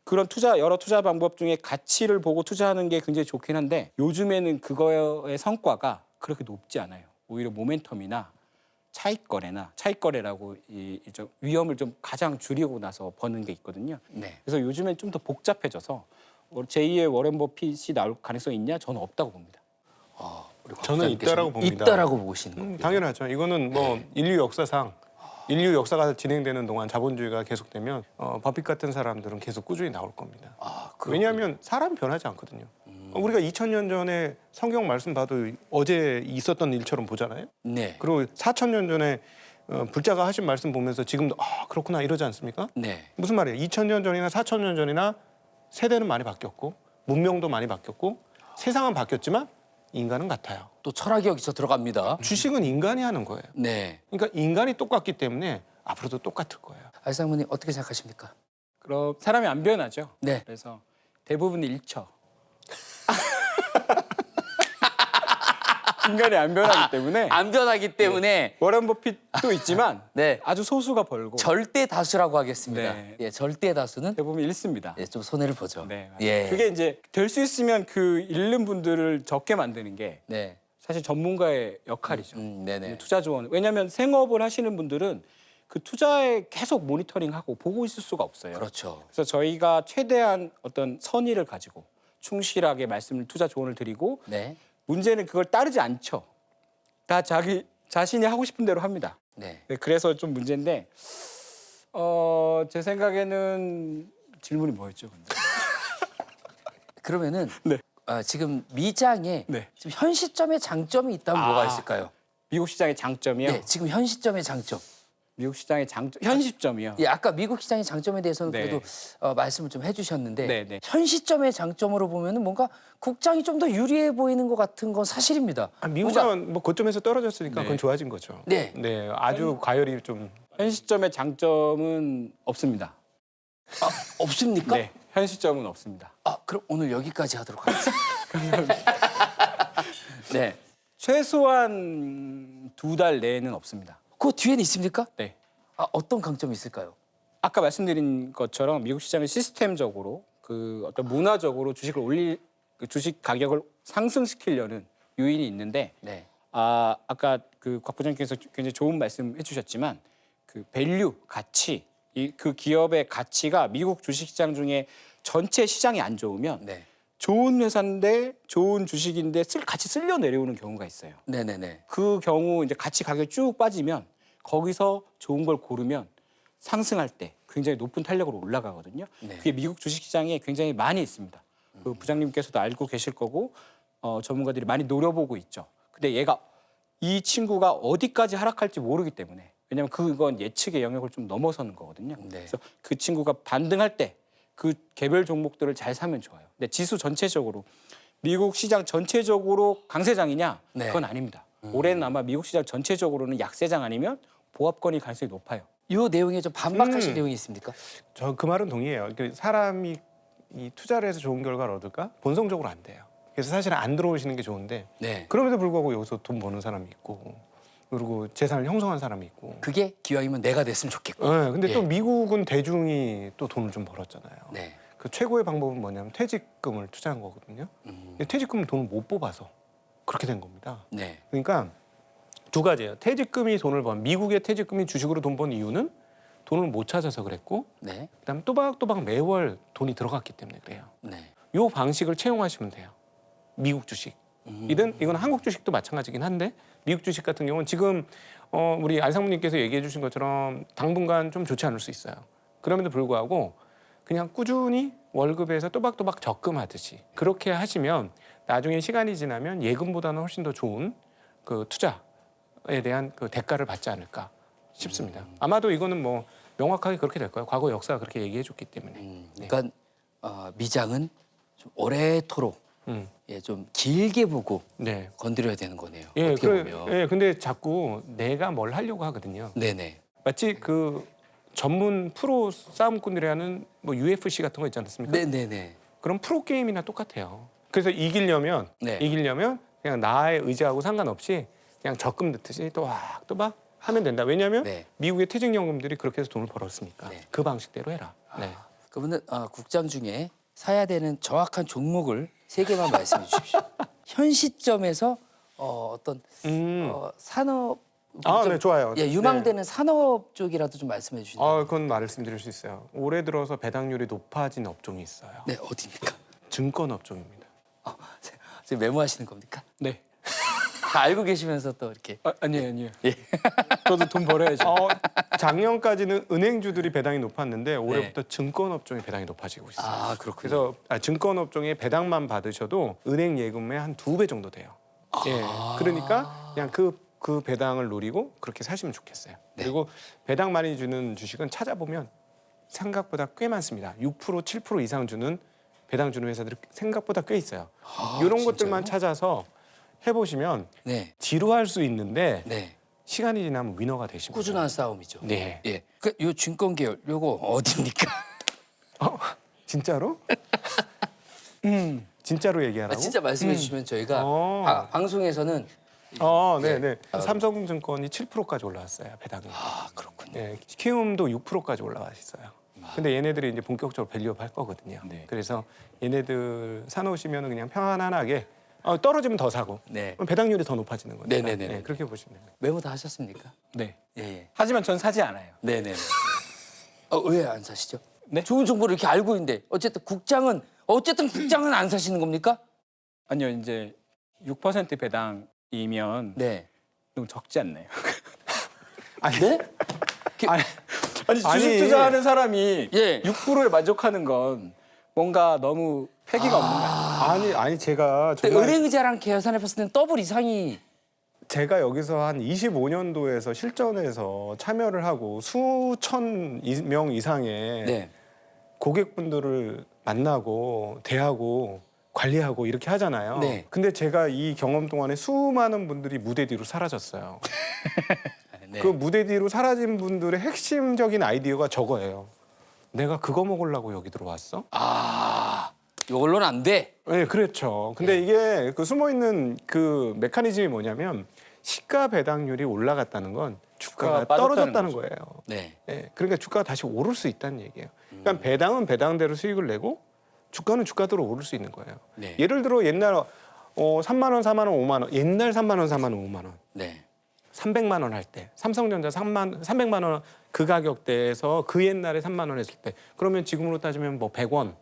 C: 그런 여러 투자 방법 중에 가치를 보고 투자하는 게 굉장히 좋긴 한데 요즘에는 그거의 성과가 그렇게 높지 않아요. 오히려 모멘텀이나 차익거래라고 좀 위험을 좀 가장 줄이고 나서 버는 게 있거든요.
A: 네.
C: 그래서 요즘엔 좀 더 복잡해져서 제2의 워렌 버핏이 나올 가능성이 있냐? 저는 없다고 봅니다.
A: 우리
B: 저는
A: 박사님께서는
B: 있다라고 봅니다.
A: 있다라고 보시는 거예요.
B: 당연하죠. 이거는 뭐 인류 역사상 인류 역사가 진행되는 동안 자본주의가 계속되면 버핏 같은 사람들은 계속 꾸준히 나올 겁니다. 왜냐하면 사람이 변하지 않거든요. 우리가 2000년 전에 성경 말씀 봐도 어제 있었던 일처럼 보잖아요.
A: 네,
B: 그리고 4000년 전에 불자가 하신 말씀 보면서 지금도 그렇구나 이러지 않습니까?
A: 네,
B: 무슨 말이에요? 2000년 전이나 4000년 전이나 세대는 많이 바뀌었고 문명도 많이 바뀌었고 세상은 바뀌었지만 인간은 같아요.
A: 또 철학이 여기서 들어갑니다.
B: 주식은 인간이 하는 거예요.
A: 네,
B: 그러니까 인간이 똑같기 때문에 앞으로도 똑같을 거예요.
A: 알상무님 어떻게 생각하십니까?
C: 그럼 사람이 안 변하죠.
A: 네,
C: 그래서 대부분 잃죠. 인간이 안 변하기 때문에
A: 안 변하기 때문에
C: 워렌 버핏도 있지만
A: 네,
C: 아주 소수가 벌고
A: 절대 다수라고 하겠습니다.
C: 네.
A: 예, 절대 다수는
C: 대부분 잃습니다.
A: 좀 손해를 보죠.
C: 네, 맞아요.
A: 예,
C: 그게 이제 될 수 있으면 그 잃는 분들을 적게 만드는 게
A: 네,
C: 사실 전문가의 역할이죠.
A: 네네,
C: 투자 조언. 왜냐하면 생업을 하시는 분들은 그 투자에 계속 모니터링하고 보고 있을 수가 없어요.
A: 그렇죠.
C: 그래서 저희가 최대한 어떤 선의를 가지고 충실하게 투자 조언을 드리고
A: 네,
C: 문제는 그걸 따르지 않죠. 다 자기 자신이 하고 싶은 대로 합니다.
A: 네.
C: 네, 그래서 좀 문제인데 제 생각에는 질문이 뭐였죠? 근데?
A: 그러면은
C: 네.
A: 지금 미장에
C: 네.
A: 지금 현 시점의 장점이 있다면 뭐가 있을까요?
C: 미국 시장의 장점이요?
A: 네, 지금 현 시점의 장점.
C: 미국 시장의 장점, 현 시점이요.
A: 예, 아까 미국 시장의 장점에 대해서는
C: 네.
A: 그래도 말씀을 좀 해주셨는데
C: 네, 네.
A: 현 시점의 장점으로 보면은 뭔가 국장이 좀 더 유리해 보이는 것 같은 건 사실입니다.
B: 미국 시장은 뭐 고점에서 떨어졌으니까
C: 네.
B: 그건 좋아진 거죠.
A: 네.
B: 아주 과열이 좀
C: 현 시점의 장점은 없습니다.
A: 없습니까?
C: 네, 현 시점은 없습니다.
A: 그럼 오늘 여기까지 하도록 하겠습니다. 네.
C: 최소한 2달 내에는 없습니다.
A: 그 뒤에는 있습니까?
C: 네.
A: 어떤 강점이 있을까요?
C: 아까 말씀드린 것처럼 미국 시장은 시스템적으로 그 어떤 문화적으로 그 주식 가격을 상승시키려는 요인이 있는데
A: 네.
C: 아까 그 곽 부장님께서 굉장히 좋은 말씀해 주셨지만 그 밸류 가치 그 기업의 가치가 미국 주식시장 중에 전체 시장이 안 좋으면
A: 네.
C: 좋은 회사인데 좋은 주식인데 같이 쓸려 내려오는 경우가 있어요.
A: 네네네.
C: 그 경우 이제 같이 가격이 쭉 빠지면 거기서 좋은 걸 고르면 상승할 때 굉장히 높은 탄력으로 올라가거든요.
A: 네.
C: 그게 미국 주식시장에 굉장히 많이 있습니다. 그 부장님께서도 알고 계실 거고 전문가들이 많이 노려보고 있죠. 근데 이 친구가 어디까지 하락할지 모르기 때문에 왜냐하면 그건 예측의 영역을 좀 넘어서는 거거든요.
A: 네.
C: 그래서 그 친구가 반등할 때 그 개별 종목들을 잘 사면 좋아요. 근데 지수 전체적으로 미국 시장 전체적으로 강세장이냐?
A: 네.
C: 그건 아닙니다. 올해는 아마 미국 시장 전체적으로는 약세장 아니면 보합권일 가능성이 높아요.
A: 이 내용에 좀 반박하실 내용이 있습니까?
B: 저 그 말은 동의해요. 사람이 이 투자를 해서 좋은 결과를 얻을까? 본성적으로 안 돼요. 그래서 사실은 안 들어오시는 게 좋은데
A: 네.
B: 그럼에도 불구하고 여기서 돈 버는 사람이 있고 그리고 재산을 형성한 사람이 있고.
A: 그게 기왕이면 내가 됐으면 좋겠고.
B: 네, 근데 또
A: 예.
B: 미국은 대중이 또 돈을 좀 벌었잖아요.
A: 네.
B: 그 최고의 방법은 뭐냐면 퇴직금을 투자한 거거든요. 근데 퇴직금은 돈을 못 뽑아서 그렇게 된 겁니다.
A: 네.
B: 그러니까 두 가지예요. 퇴직금이 돈을 번 미국의 퇴직금이 주식으로 돈 번 이유는 돈을 못 찾아서 그랬고
A: 네.
B: 그다음에 또박또박 매월 돈이 들어갔기 때문에 그래요.
A: 네.
B: 요 방식을 채용하시면 돼요. 미국 주식. 이건 한국 주식도 마찬가지긴 한데 미국 주식 같은 경우는 지금 우리 안상무님께서 얘기해 주신 것처럼 당분간 좀 좋지 않을 수 있어요. 그럼에도 불구하고 그냥 꾸준히 월급에서 또박또박 적금하듯이 그렇게 하시면 나중에 시간이 지나면 예금보다는 훨씬 더 좋은 그 투자에 대한 그 대가를 받지 않을까 싶습니다. 아마도 이거는 뭐 명확하게 그렇게 될 거예요. 과거 역사가 그렇게 얘기해 줬기 때문에.
A: 그러니까 미장은 좀 오래도록 예, 좀 길게 보고
B: 네.
A: 건드려야 되는 거네요.
B: 예,
A: 어떻게 보면.
B: 예, 근데 자꾸 내가 뭘 하려고 하거든요.
A: 네네.
B: 마치 그 전문 프로 싸움꾼들이 하는 뭐 UFC 같은 거 있지 않습니까?
A: 네네네.
B: 그럼 프로 게임이나 똑같아요. 그래서 이기려면
A: 네.
B: 그냥 나의 의지하고 상관없이 그냥 적금 넣듯이 또박 하면 된다. 왜냐하면
A: 네.
B: 미국의 퇴직연금들이 그렇게 해서 돈을 벌었으니까
A: 네.
B: 그 방식대로 해라. 네.
A: 그러면 국장 중에 사야 되는 정확한 종목을 3개만 말씀해 주십시오. 현 시점에서 어떤 산업 좀,
B: 네, 좋아요.
A: 예, 유망되는 산업 쪽이라도 좀 말씀해 주시면.
B: 그건 말씀드릴 수 있어요. 올해 들어서 배당률이 높아진 업종이 있어요.
A: 네, 어디입니까?
B: 증권 업종입니다.
A: 지금 메모하시는 겁니까?
C: 네.
A: 다 알고 계시면서 또 이렇게.
C: 아니에요. 저도 돈 벌어야죠.
B: 작년까지는 은행주들이 배당이 높았는데 올해부터 증권 업종의 배당이 높아지고 있어요.
A: 그렇군요.
B: 그래서 증권 업종의 배당만 받으셔도 은행 예금의 한 2배 정도 돼요. 예. 그러니까 그냥 그 배당을 노리고 그렇게 사시면 좋겠어요. 그리고 배당 많이 주는 주식은 찾아보면 생각보다 꽤 많습니다. 6% 7% 이상 주는 배당 주는 회사들이 생각보다 꽤 있어요. 이런 것들만 찾아서 해보시면
A: 네.
B: 지루할 수 있는데
A: 네.
B: 시간이 지나면 위너가 되십니다.
A: 꾸준한 싸움이죠.
B: 네.
A: 예. 요 증권 계열 요거 어디입니까?
B: 진짜로? 진짜로 얘기하라고?
A: 진짜 말씀해 주시면 저희가 방송에서는
B: 네네. 삼성증권이 7%까지 올라왔어요, 배당이.
A: 그렇군요.
B: 네, 키움도 6%까지 올라와 있어요. 근데 얘네들이 이제 본격적으로 밸류업 할 거거든요.
C: 네.
B: 그래서 얘네들 사놓으시면 그냥 편안하게 떨어지면 더 사고
A: 네.
B: 그럼 배당률이 더 높아지는 거니까.
A: 네네네.
B: 네, 그렇게 보시면 됩니다.
A: 메모 다 하셨습니까?
C: 네.
A: 예.
C: 하지만 전 사지 않아요.
A: 네네. 왜 안 사시죠?
C: 네?
A: 좋은 정보를 이렇게 알고 있는데 어쨌든 국장은 안 사시는 겁니까?
C: 아니요, 이제 6% 배당이면
A: 네.
C: 너무 적지 않나요?
A: 네?
C: 아니 주식
B: 아니.
C: 투자하는 사람이
A: 예.
C: 6%에 만족하는 건 뭔가 너무 패기가 없는 거 아니에요?
B: 아니 제가
A: 근데
B: 정말
A: 은행의자랑 계산해 봤을 때는 더블 이상이
B: 제가 여기서 한 25년도에서 실전에서 참여를 하고 수천 명 이상의
A: 네.
B: 고객분들을 만나고 대하고 관리하고 이렇게 하잖아요.
A: 네.
B: 근데 제가 이 경험 동안에 수많은 분들이 무대 뒤로 사라졌어요.
A: 네.
B: 그 무대 뒤로 사라진 분들의 핵심적인 아이디어가 저거예요. 내가 그거 먹으려고 여기 들어왔어?
A: 아, 이걸로는 안 돼.
B: 네, 그렇죠. 근데 이게 그 숨어 있는 그 메커니즘이 뭐냐면 시가 배당률이 올라갔다는 건 주가가
C: 주가가 빠졌다는
B: 떨어졌다는
C: 거죠.
B: 거예요.
A: 네.
B: 네, 그러니까 주가가 다시 오를 수 있다는 얘기예요. 그러니까 배당은 배당대로 수익을 내고 주가는 주가대로 오를 수 있는 거예요.
A: 네.
B: 예를 들어 옛날 3만 원, 4만 원, 5만 원, 옛날 3만 원, 4만 원, 5만 원,
A: 네.
B: 300만 원 할 때 삼성전자 300만 원 그 가격대에서 그 옛날에 3만 원 했을 때 그러면 지금으로 따지면 뭐 100원,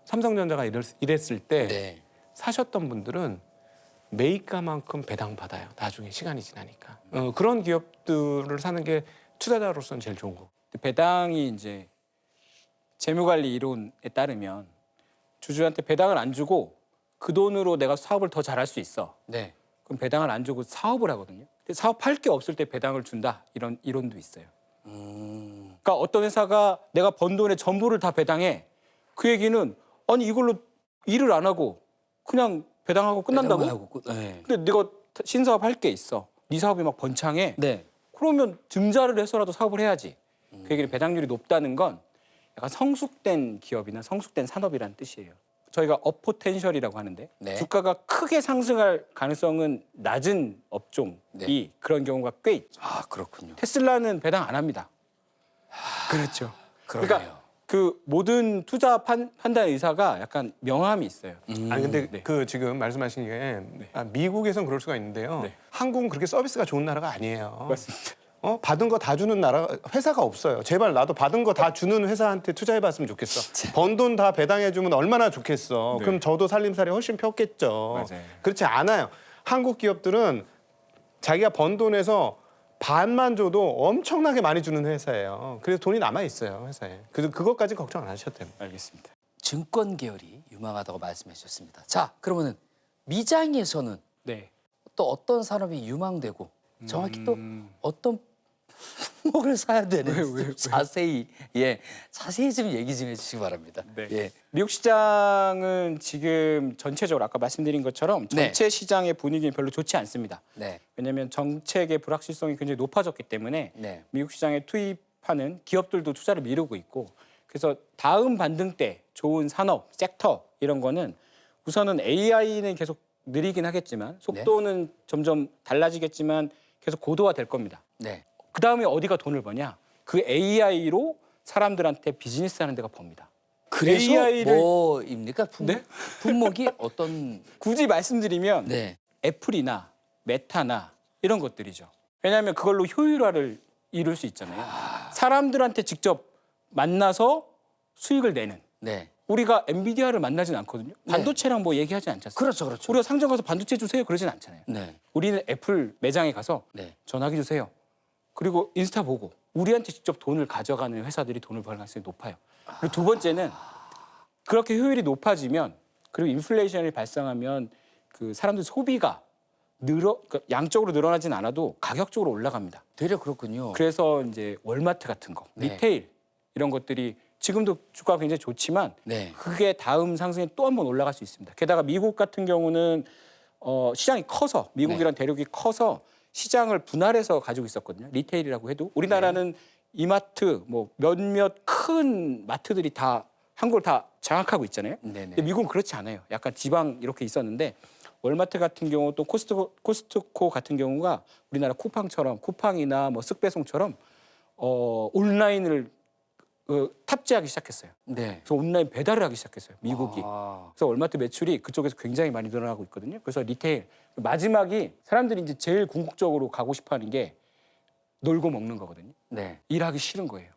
B: 삼성전자가 이랬을 때
A: 네.
B: 사셨던 분들은 매입가만큼 배당 받아요. 나중에 시간이 지나니까. 그런 기업들을 사는 게 투자자로서는 제일 좋은 거.
C: 배당이 이제 재무관리 이론에 따르면 주주한테 배당을 안 주고 그 돈으로 내가 사업을 더 잘할 수 있어.
A: 네.
C: 그럼 배당을 안 주고 사업을 하거든요. 근데 사업할 게 없을 때 배당을 준다 이런 이론도 있어요. 그러니까 어떤 회사가 내가 번 돈의 전부를 다 배당해. 그 얘기는 아니 이걸로 일을 안 하고 그냥 배당하고 끝난다고?
A: 배당만 하고 네.
C: 근데 내가 신사업 할 게 있어. 네 사업이 막 번창해.
A: 네.
C: 그러면 증자를 해서라도 사업을 해야지. 그 얘기는 배당률이 높다는 건 약간 성숙된 기업이나 성숙된 산업이라는 뜻이에요. 저희가 업포텐셜이라고 하는데
A: 네.
C: 주가가 크게 상승할 가능성은 낮은 업종이
A: 네.
C: 그런 경우가 꽤 있죠.
A: 아, 그렇군요.
C: 테슬라는 배당 안 합니다. 그렇죠.
A: 그러네요.
C: 그러니까 그 모든 투자 판단 의사가 약간 명함이 있어요.
B: 아니 근데
C: 네.
B: 그 지금 말씀하신 게 미국에선 그럴 수가 있는데요.
C: 네.
B: 한국은 그렇게 서비스가 좋은 나라가 아니에요.
C: 맞습니다.
B: 받은 거 다 주는 나라 회사가 없어요. 제발 나도 받은 거 다 주는 회사한테 투자해봤으면 좋겠어. 번 돈 다 배당해주면 얼마나 좋겠어.
C: 네.
B: 그럼 저도 살림살이 훨씬 폈겠죠.
C: 맞아요.
B: 그렇지 않아요. 한국 기업들은 자기가 번 돈에서 반만 줘도 엄청나게 많이 주는 회사예요. 그래서 돈이 남아 있어요 회사에. 그래서 그것까지 걱정 안 하셔도 됩니다.
C: 알겠습니다.
A: 증권 계열이 유망하다고 말씀해 주셨습니다. 자, 그러면은 미장에서는
C: 네.
A: 또 어떤 산업이 유망되고 정확히 또 어떤 품목을 사야 되는지 좀 자세히 좀 얘기 좀 해주시기 바랍니다.
C: 네.
A: 예.
C: 미국 시장은 지금 전체적으로 아까 말씀드린 것처럼
A: 네.
C: 전체 시장의 분위기는 별로 좋지 않습니다.
A: 네.
C: 왜냐하면 정책의 불확실성이 굉장히 높아졌기 때문에
A: 네.
C: 미국 시장에 투입하는 기업들도 투자를 미루고 있고 그래서 다음 반등 때 좋은 산업, 섹터 이런 거는 우선은 AI는 계속 느리긴 하겠지만 속도는 점점 달라지겠지만 계속 고도화될 겁니다.
A: 네.
C: 그 다음에 어디가 돈을 버냐? 그 AI로 사람들한테 비즈니스하는 데가 봅니다.
A: 그래서
C: AI를
A: 뭐입니까?
C: 네?
A: 품목이 어떤?
C: 굳이 말씀드리면
A: 네.
C: 애플이나 메타나 이런 것들이죠. 왜냐하면 그걸로 효율화를 이룰 수 있잖아요. 사람들한테 직접 만나서 수익을 내는.
A: 네.
C: 우리가 엔비디아를 만나진 않거든요. 반도체랑 뭐 얘기하지 않지 않습니까?
A: 그렇죠, 그렇죠.
C: 우리가 상점 가서 반도체 주세요 그러진 않잖아요.
A: 네.
C: 우리는 애플 매장에 가서
A: 네.
C: 전화기 주세요. 그리고 인스타 보고 우리한테 직접 돈을 가져가는 회사들이 돈을 벌 가능성이 높아요. 그리고 두 번째는 그렇게 효율이 높아지면 그리고 인플레이션이 발생하면 그 사람들 소비가 그러니까 양적으로 늘어나진 않아도 가격적으로 올라갑니다.
A: 되려 그렇군요.
C: 그래서 이제 월마트 같은 거,
A: 네.
C: 리테일 이런 것들이 지금도 주가가 굉장히 좋지만
A: 네.
C: 그게 다음 상승에 또 한 번 올라갈 수 있습니다. 게다가 미국 같은 경우는 시장이 커서 미국이란 대륙이 커서 시장을 분할해서 가지고 있었거든요. 리테일이라고 해도 우리나라는 이마트 뭐 몇몇 큰 마트들이 다 한국을 다 장악하고 있잖아요.
A: 네네.
C: 근데 미국은 그렇지 않아요. 약간 지방 이렇게 있었는데 월마트 같은 경우 또 코스트코 같은 경우가 우리나라 쿠팡이나 뭐 쓱배송처럼 온라인을 탑재하기 시작했어요.
A: 네.
C: 그래서 온라인 배달을 하기 시작했어요. 미국이.
A: 아.
C: 그래서 월마트 매출이 그쪽에서 굉장히 많이 늘어나고 있거든요. 그래서 리테일 마지막이 사람들이 이제 제일 궁극적으로 가고 싶어하는 게 놀고 먹는 거거든요.
A: 네.
C: 일하기 싫은 거예요.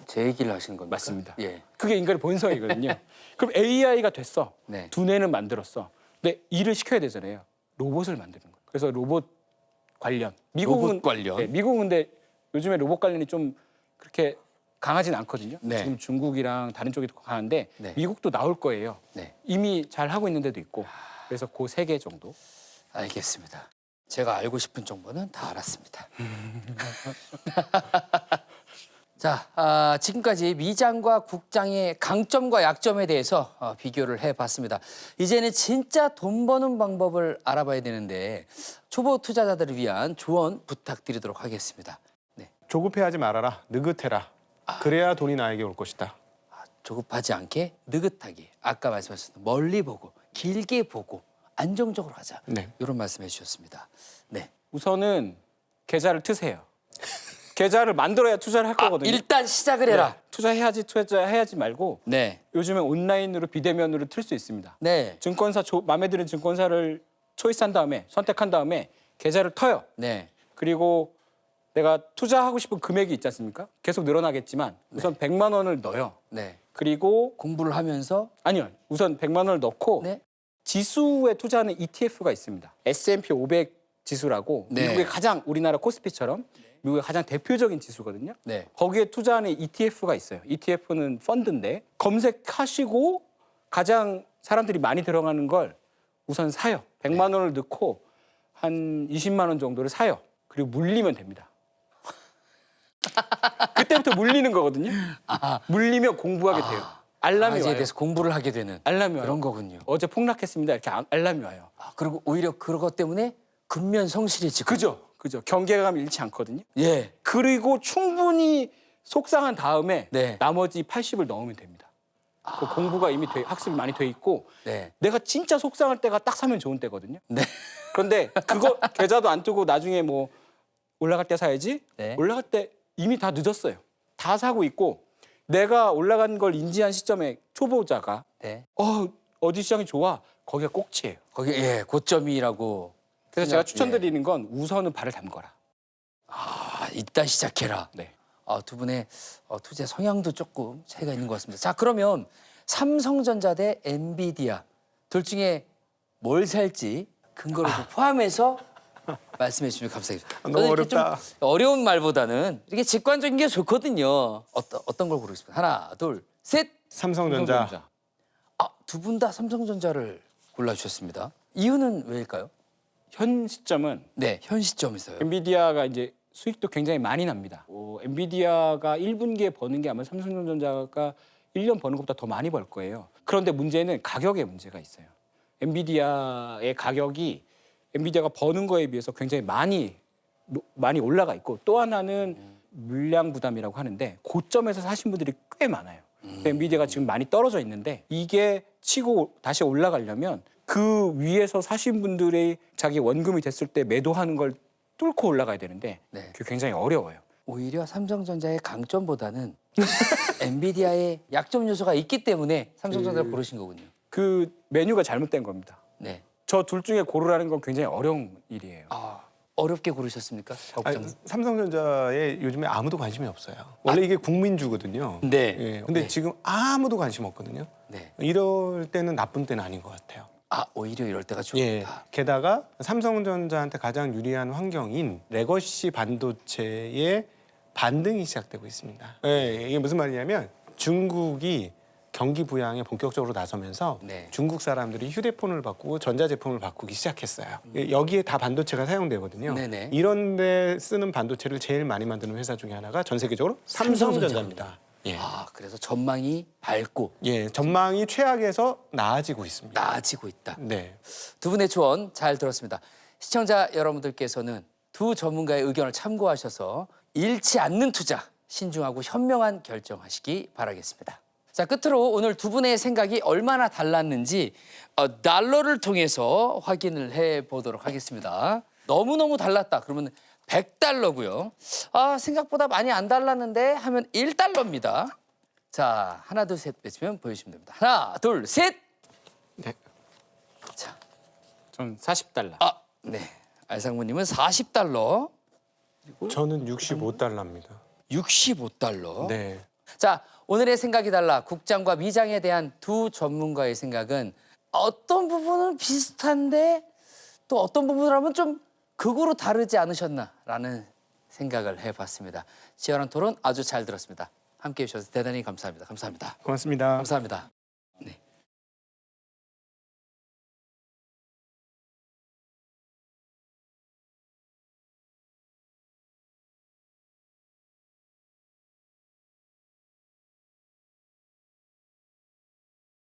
A: 제 얘기를 하시는 겁니까?
C: 맞습니다.
A: 예.
C: 그게 인간의 본성이거든요. 그럼 AI가 됐어.
A: 네.
C: 두뇌는 만들었어. 근데 일을 시켜야 되잖아요. 로봇을 만드는 거예요. 그래서 로봇 관련.
A: 로봇 관련.
C: 네, 미국은 근데 요즘에 로봇 관련이 좀 그렇게 강하진 않거든요.
A: 네.
C: 지금 중국이랑 다른 쪽이 더 강한데
A: 네.
C: 미국도 나올 거예요.
A: 네.
C: 이미 잘 하고 있는 데도 있고. 그래서 그 3개 정도.
A: 알겠습니다. 제가 알고 싶은 정보는 다 알았습니다. 자, 지금까지 미장과 국장의 강점과 약점에 대해서 비교를 해봤습니다. 이제는 진짜 돈 버는 방법을 알아봐야 되는데 초보 투자자들을 위한 조언 부탁드리도록 하겠습니다. 네,
B: 조급해하지 말아라. 느긋해라. 그래야 돈이 나에게 올 것이다.
A: 조급하지 않게 느긋하게 아까 말씀하셨던 멀리 보고 길게 보고 안정적으로 하자.
B: 네.
A: 이런 말씀해 주셨습니다. 네.
C: 우선은 계좌를 트세요. 계좌를 만들어야 투자를 할 거거든요.
A: 일단 시작을 해라.
C: 네. 투자해야지 말고
A: 네.
C: 요즘엔 온라인으로 비대면으로 틀 수 있습니다.
A: 네.
C: 증권사 마음에 드는 증권사를 초이스한 다음에 선택한 다음에 계좌를 터요.
A: 네.
C: 그리고 내가 투자하고 싶은 금액이 있지 않습니까? 계속 늘어나겠지만 우선 100만 원을 넣어요.
A: 네.
C: 그리고
A: 공부를 하면서
C: 아니요. 우선 100만 원을 넣고
A: 네.
C: 지수에 투자하는 ETF가 있습니다. S&P 500 지수라고
A: 네.
C: 미국의 가장 우리나라 코스피처럼 미국의 가장 대표적인 지수거든요.
A: 네.
C: 거기에 투자하는 ETF가 있어요. ETF는 펀드인데 검색하시고 가장 사람들이 많이 들어가는 걸 우선 사요. 100만 원을 넣고 한 20만 원 정도를 사요. 그리고 물리면 됩니다. 그때부터 물리는 거거든요. 물리면 공부하게 돼요. 알람이
A: 이제
C: 와요.
A: 대해서 공부를 하게 되는
C: 알람이 와요.
A: 그런 거군요.
C: 어제 폭락했습니다. 이렇게 알람이 와요.
A: 그리고 오히려 그것 때문에 근면 성실해지고.
C: 그죠. 경계감이 잃지 않거든요.
A: 예.
C: 그리고 충분히 속상한 다음에
A: 네.
C: 나머지 80을 넣으면 됩니다. 그 공부가 이미 학습이 많이 돼 있고
A: 네.
C: 내가 진짜 속상할 때가 딱 사면 좋은 때거든요.
A: 네.
C: 그런데 그거 계좌도 안 뜨고 나중에 뭐 올라갈 때 사야지.
A: 네.
C: 올라갈 때 이미 다 늦었어요. 다 사고 있고 내가 올라간 걸 인지한 시점에 초보자가
A: 네.
C: 어디 시장이 좋아? 거기가 꼭지예요.
A: 거기 예, 고점이라고.
C: 그래서 제가
A: 예.
C: 추천드리는 건 우선은 발을 담거라.
A: 일단 시작해라.
C: 네.
A: 두 분의 투자 성향도 조금 차이가 있는 것 같습니다. 자, 그러면 삼성전자 대 엔비디아 둘 중에 뭘 살지 근거를 좀 포함해서 말씀해 주시면 감사하겠습니다.
B: 너무
A: 저는 이렇게
B: 어렵다.
A: 좀 어려운 말보다는 이렇게 직관적인 게 좋거든요. 어떤 걸 고르겠습니다. 하나, 둘, 셋.
B: 삼성전자.
A: 두 분 다 삼성전자를 골라주셨습니다. 이유는 왜일까요?
C: 현 시점은
A: 네, 현 시점에서요.
C: 엔비디아가 이제 수익도 굉장히 많이 납니다. 엔비디아가 1분기에 버는 게 아마 삼성전자가 1년 버는 것보다 더 많이 벌 거예요. 그런데 문제는 가격에 문제가 있어요. 엔비디아의 가격이 엔비디아가 버는 거에 비해서 굉장히 많이 올라가 있고 또 하나는 물량 부담이라고 하는데 고점에서 사신 분들이 꽤 많아요. 엔비디아가 지금 많이 떨어져 있는데 이게 치고 다시 올라가려면 그 위에서 사신 분들이 자기 원금이 됐을 때 매도하는 걸 뚫고 올라가야 되는데
A: 네.
C: 그게 굉장히 어려워요.
A: 오히려 삼성전자의 강점보다는 엔비디아의 약점 요소가 있기 때문에 삼성전자를 고르신 거군요.
C: 그 메뉴가 잘못된 겁니다.
A: 네.
C: 저 둘 중에 고르라는 건 굉장히 어려운 일이에요.
A: 어렵게 고르셨습니까?
B: 아니, 삼성전자에 요즘에 아무도 관심이 없어요. 원래 이게 국민주거든요.
A: 네.
B: 예, 근데
A: 네.
B: 지금 아무도 관심 없거든요.
A: 네.
B: 이럴 때는 나쁜 때는 아닌 것 같아요.
A: 오히려 이럴 때가
B: 예.
A: 좋다.
B: 게다가 삼성전자한테 가장 유리한 환경인 레거시 반도체의 반등이 시작되고 있습니다. 예, 이게 무슨 말이냐면 중국이 경기 부양에 본격적으로 나서면서
A: 네.
B: 중국 사람들이 휴대폰을 바꾸고 전자제품을 바꾸기 시작했어요. 여기에 다 반도체가 사용되거든요.
A: 네네.
B: 이런 데 쓰는 반도체를 제일 많이 만드는 회사 중에 하나가 전 세계적으로 삼성전자입니다. 예.
A: 그래서 전망이 밝고
B: 예, 전망이 최악에서 나아지고 있습니다.
A: 나아지고 있다.
B: 네.
A: 두 분의 조언 잘 들었습니다. 시청자 여러분들께서는 두 전문가의 의견을 참고하셔서 잃지 않는 투자, 신중하고 현명한 결정하시기 바라겠습니다. 자, 끝으로 오늘 두 분의 생각이 얼마나 달랐는지 달러를 통해서 확인을 해보도록 하겠습니다. 너무너무 달랐다 그러면 100달러고요. 생각보다 많이 안 달랐는데 하면 1달러입니다. 자, 하나, 둘, 셋 외치면 보여주시면 됩니다. 하나, 둘, 셋!
B: 네.
A: 자,
C: 전 40달러.
A: 네. 알상무님은 40달러,
B: 저는 65달러입니다.
A: 65달러.
B: 네.
A: 자, 오늘의 생각이 달라 국장과 미장에 대한 두 전문가의 생각은 어떤 부분은 비슷한데 또 어떤 부분을 하면 좀 극으로 다르지 않으셨나라는 생각을 해봤습니다. 치열한 토론 아주 잘 들었습니다. 함께해 주셔서 대단히 감사합니다. 감사합니다.
B: 고맙습니다.
A: 감사합니다.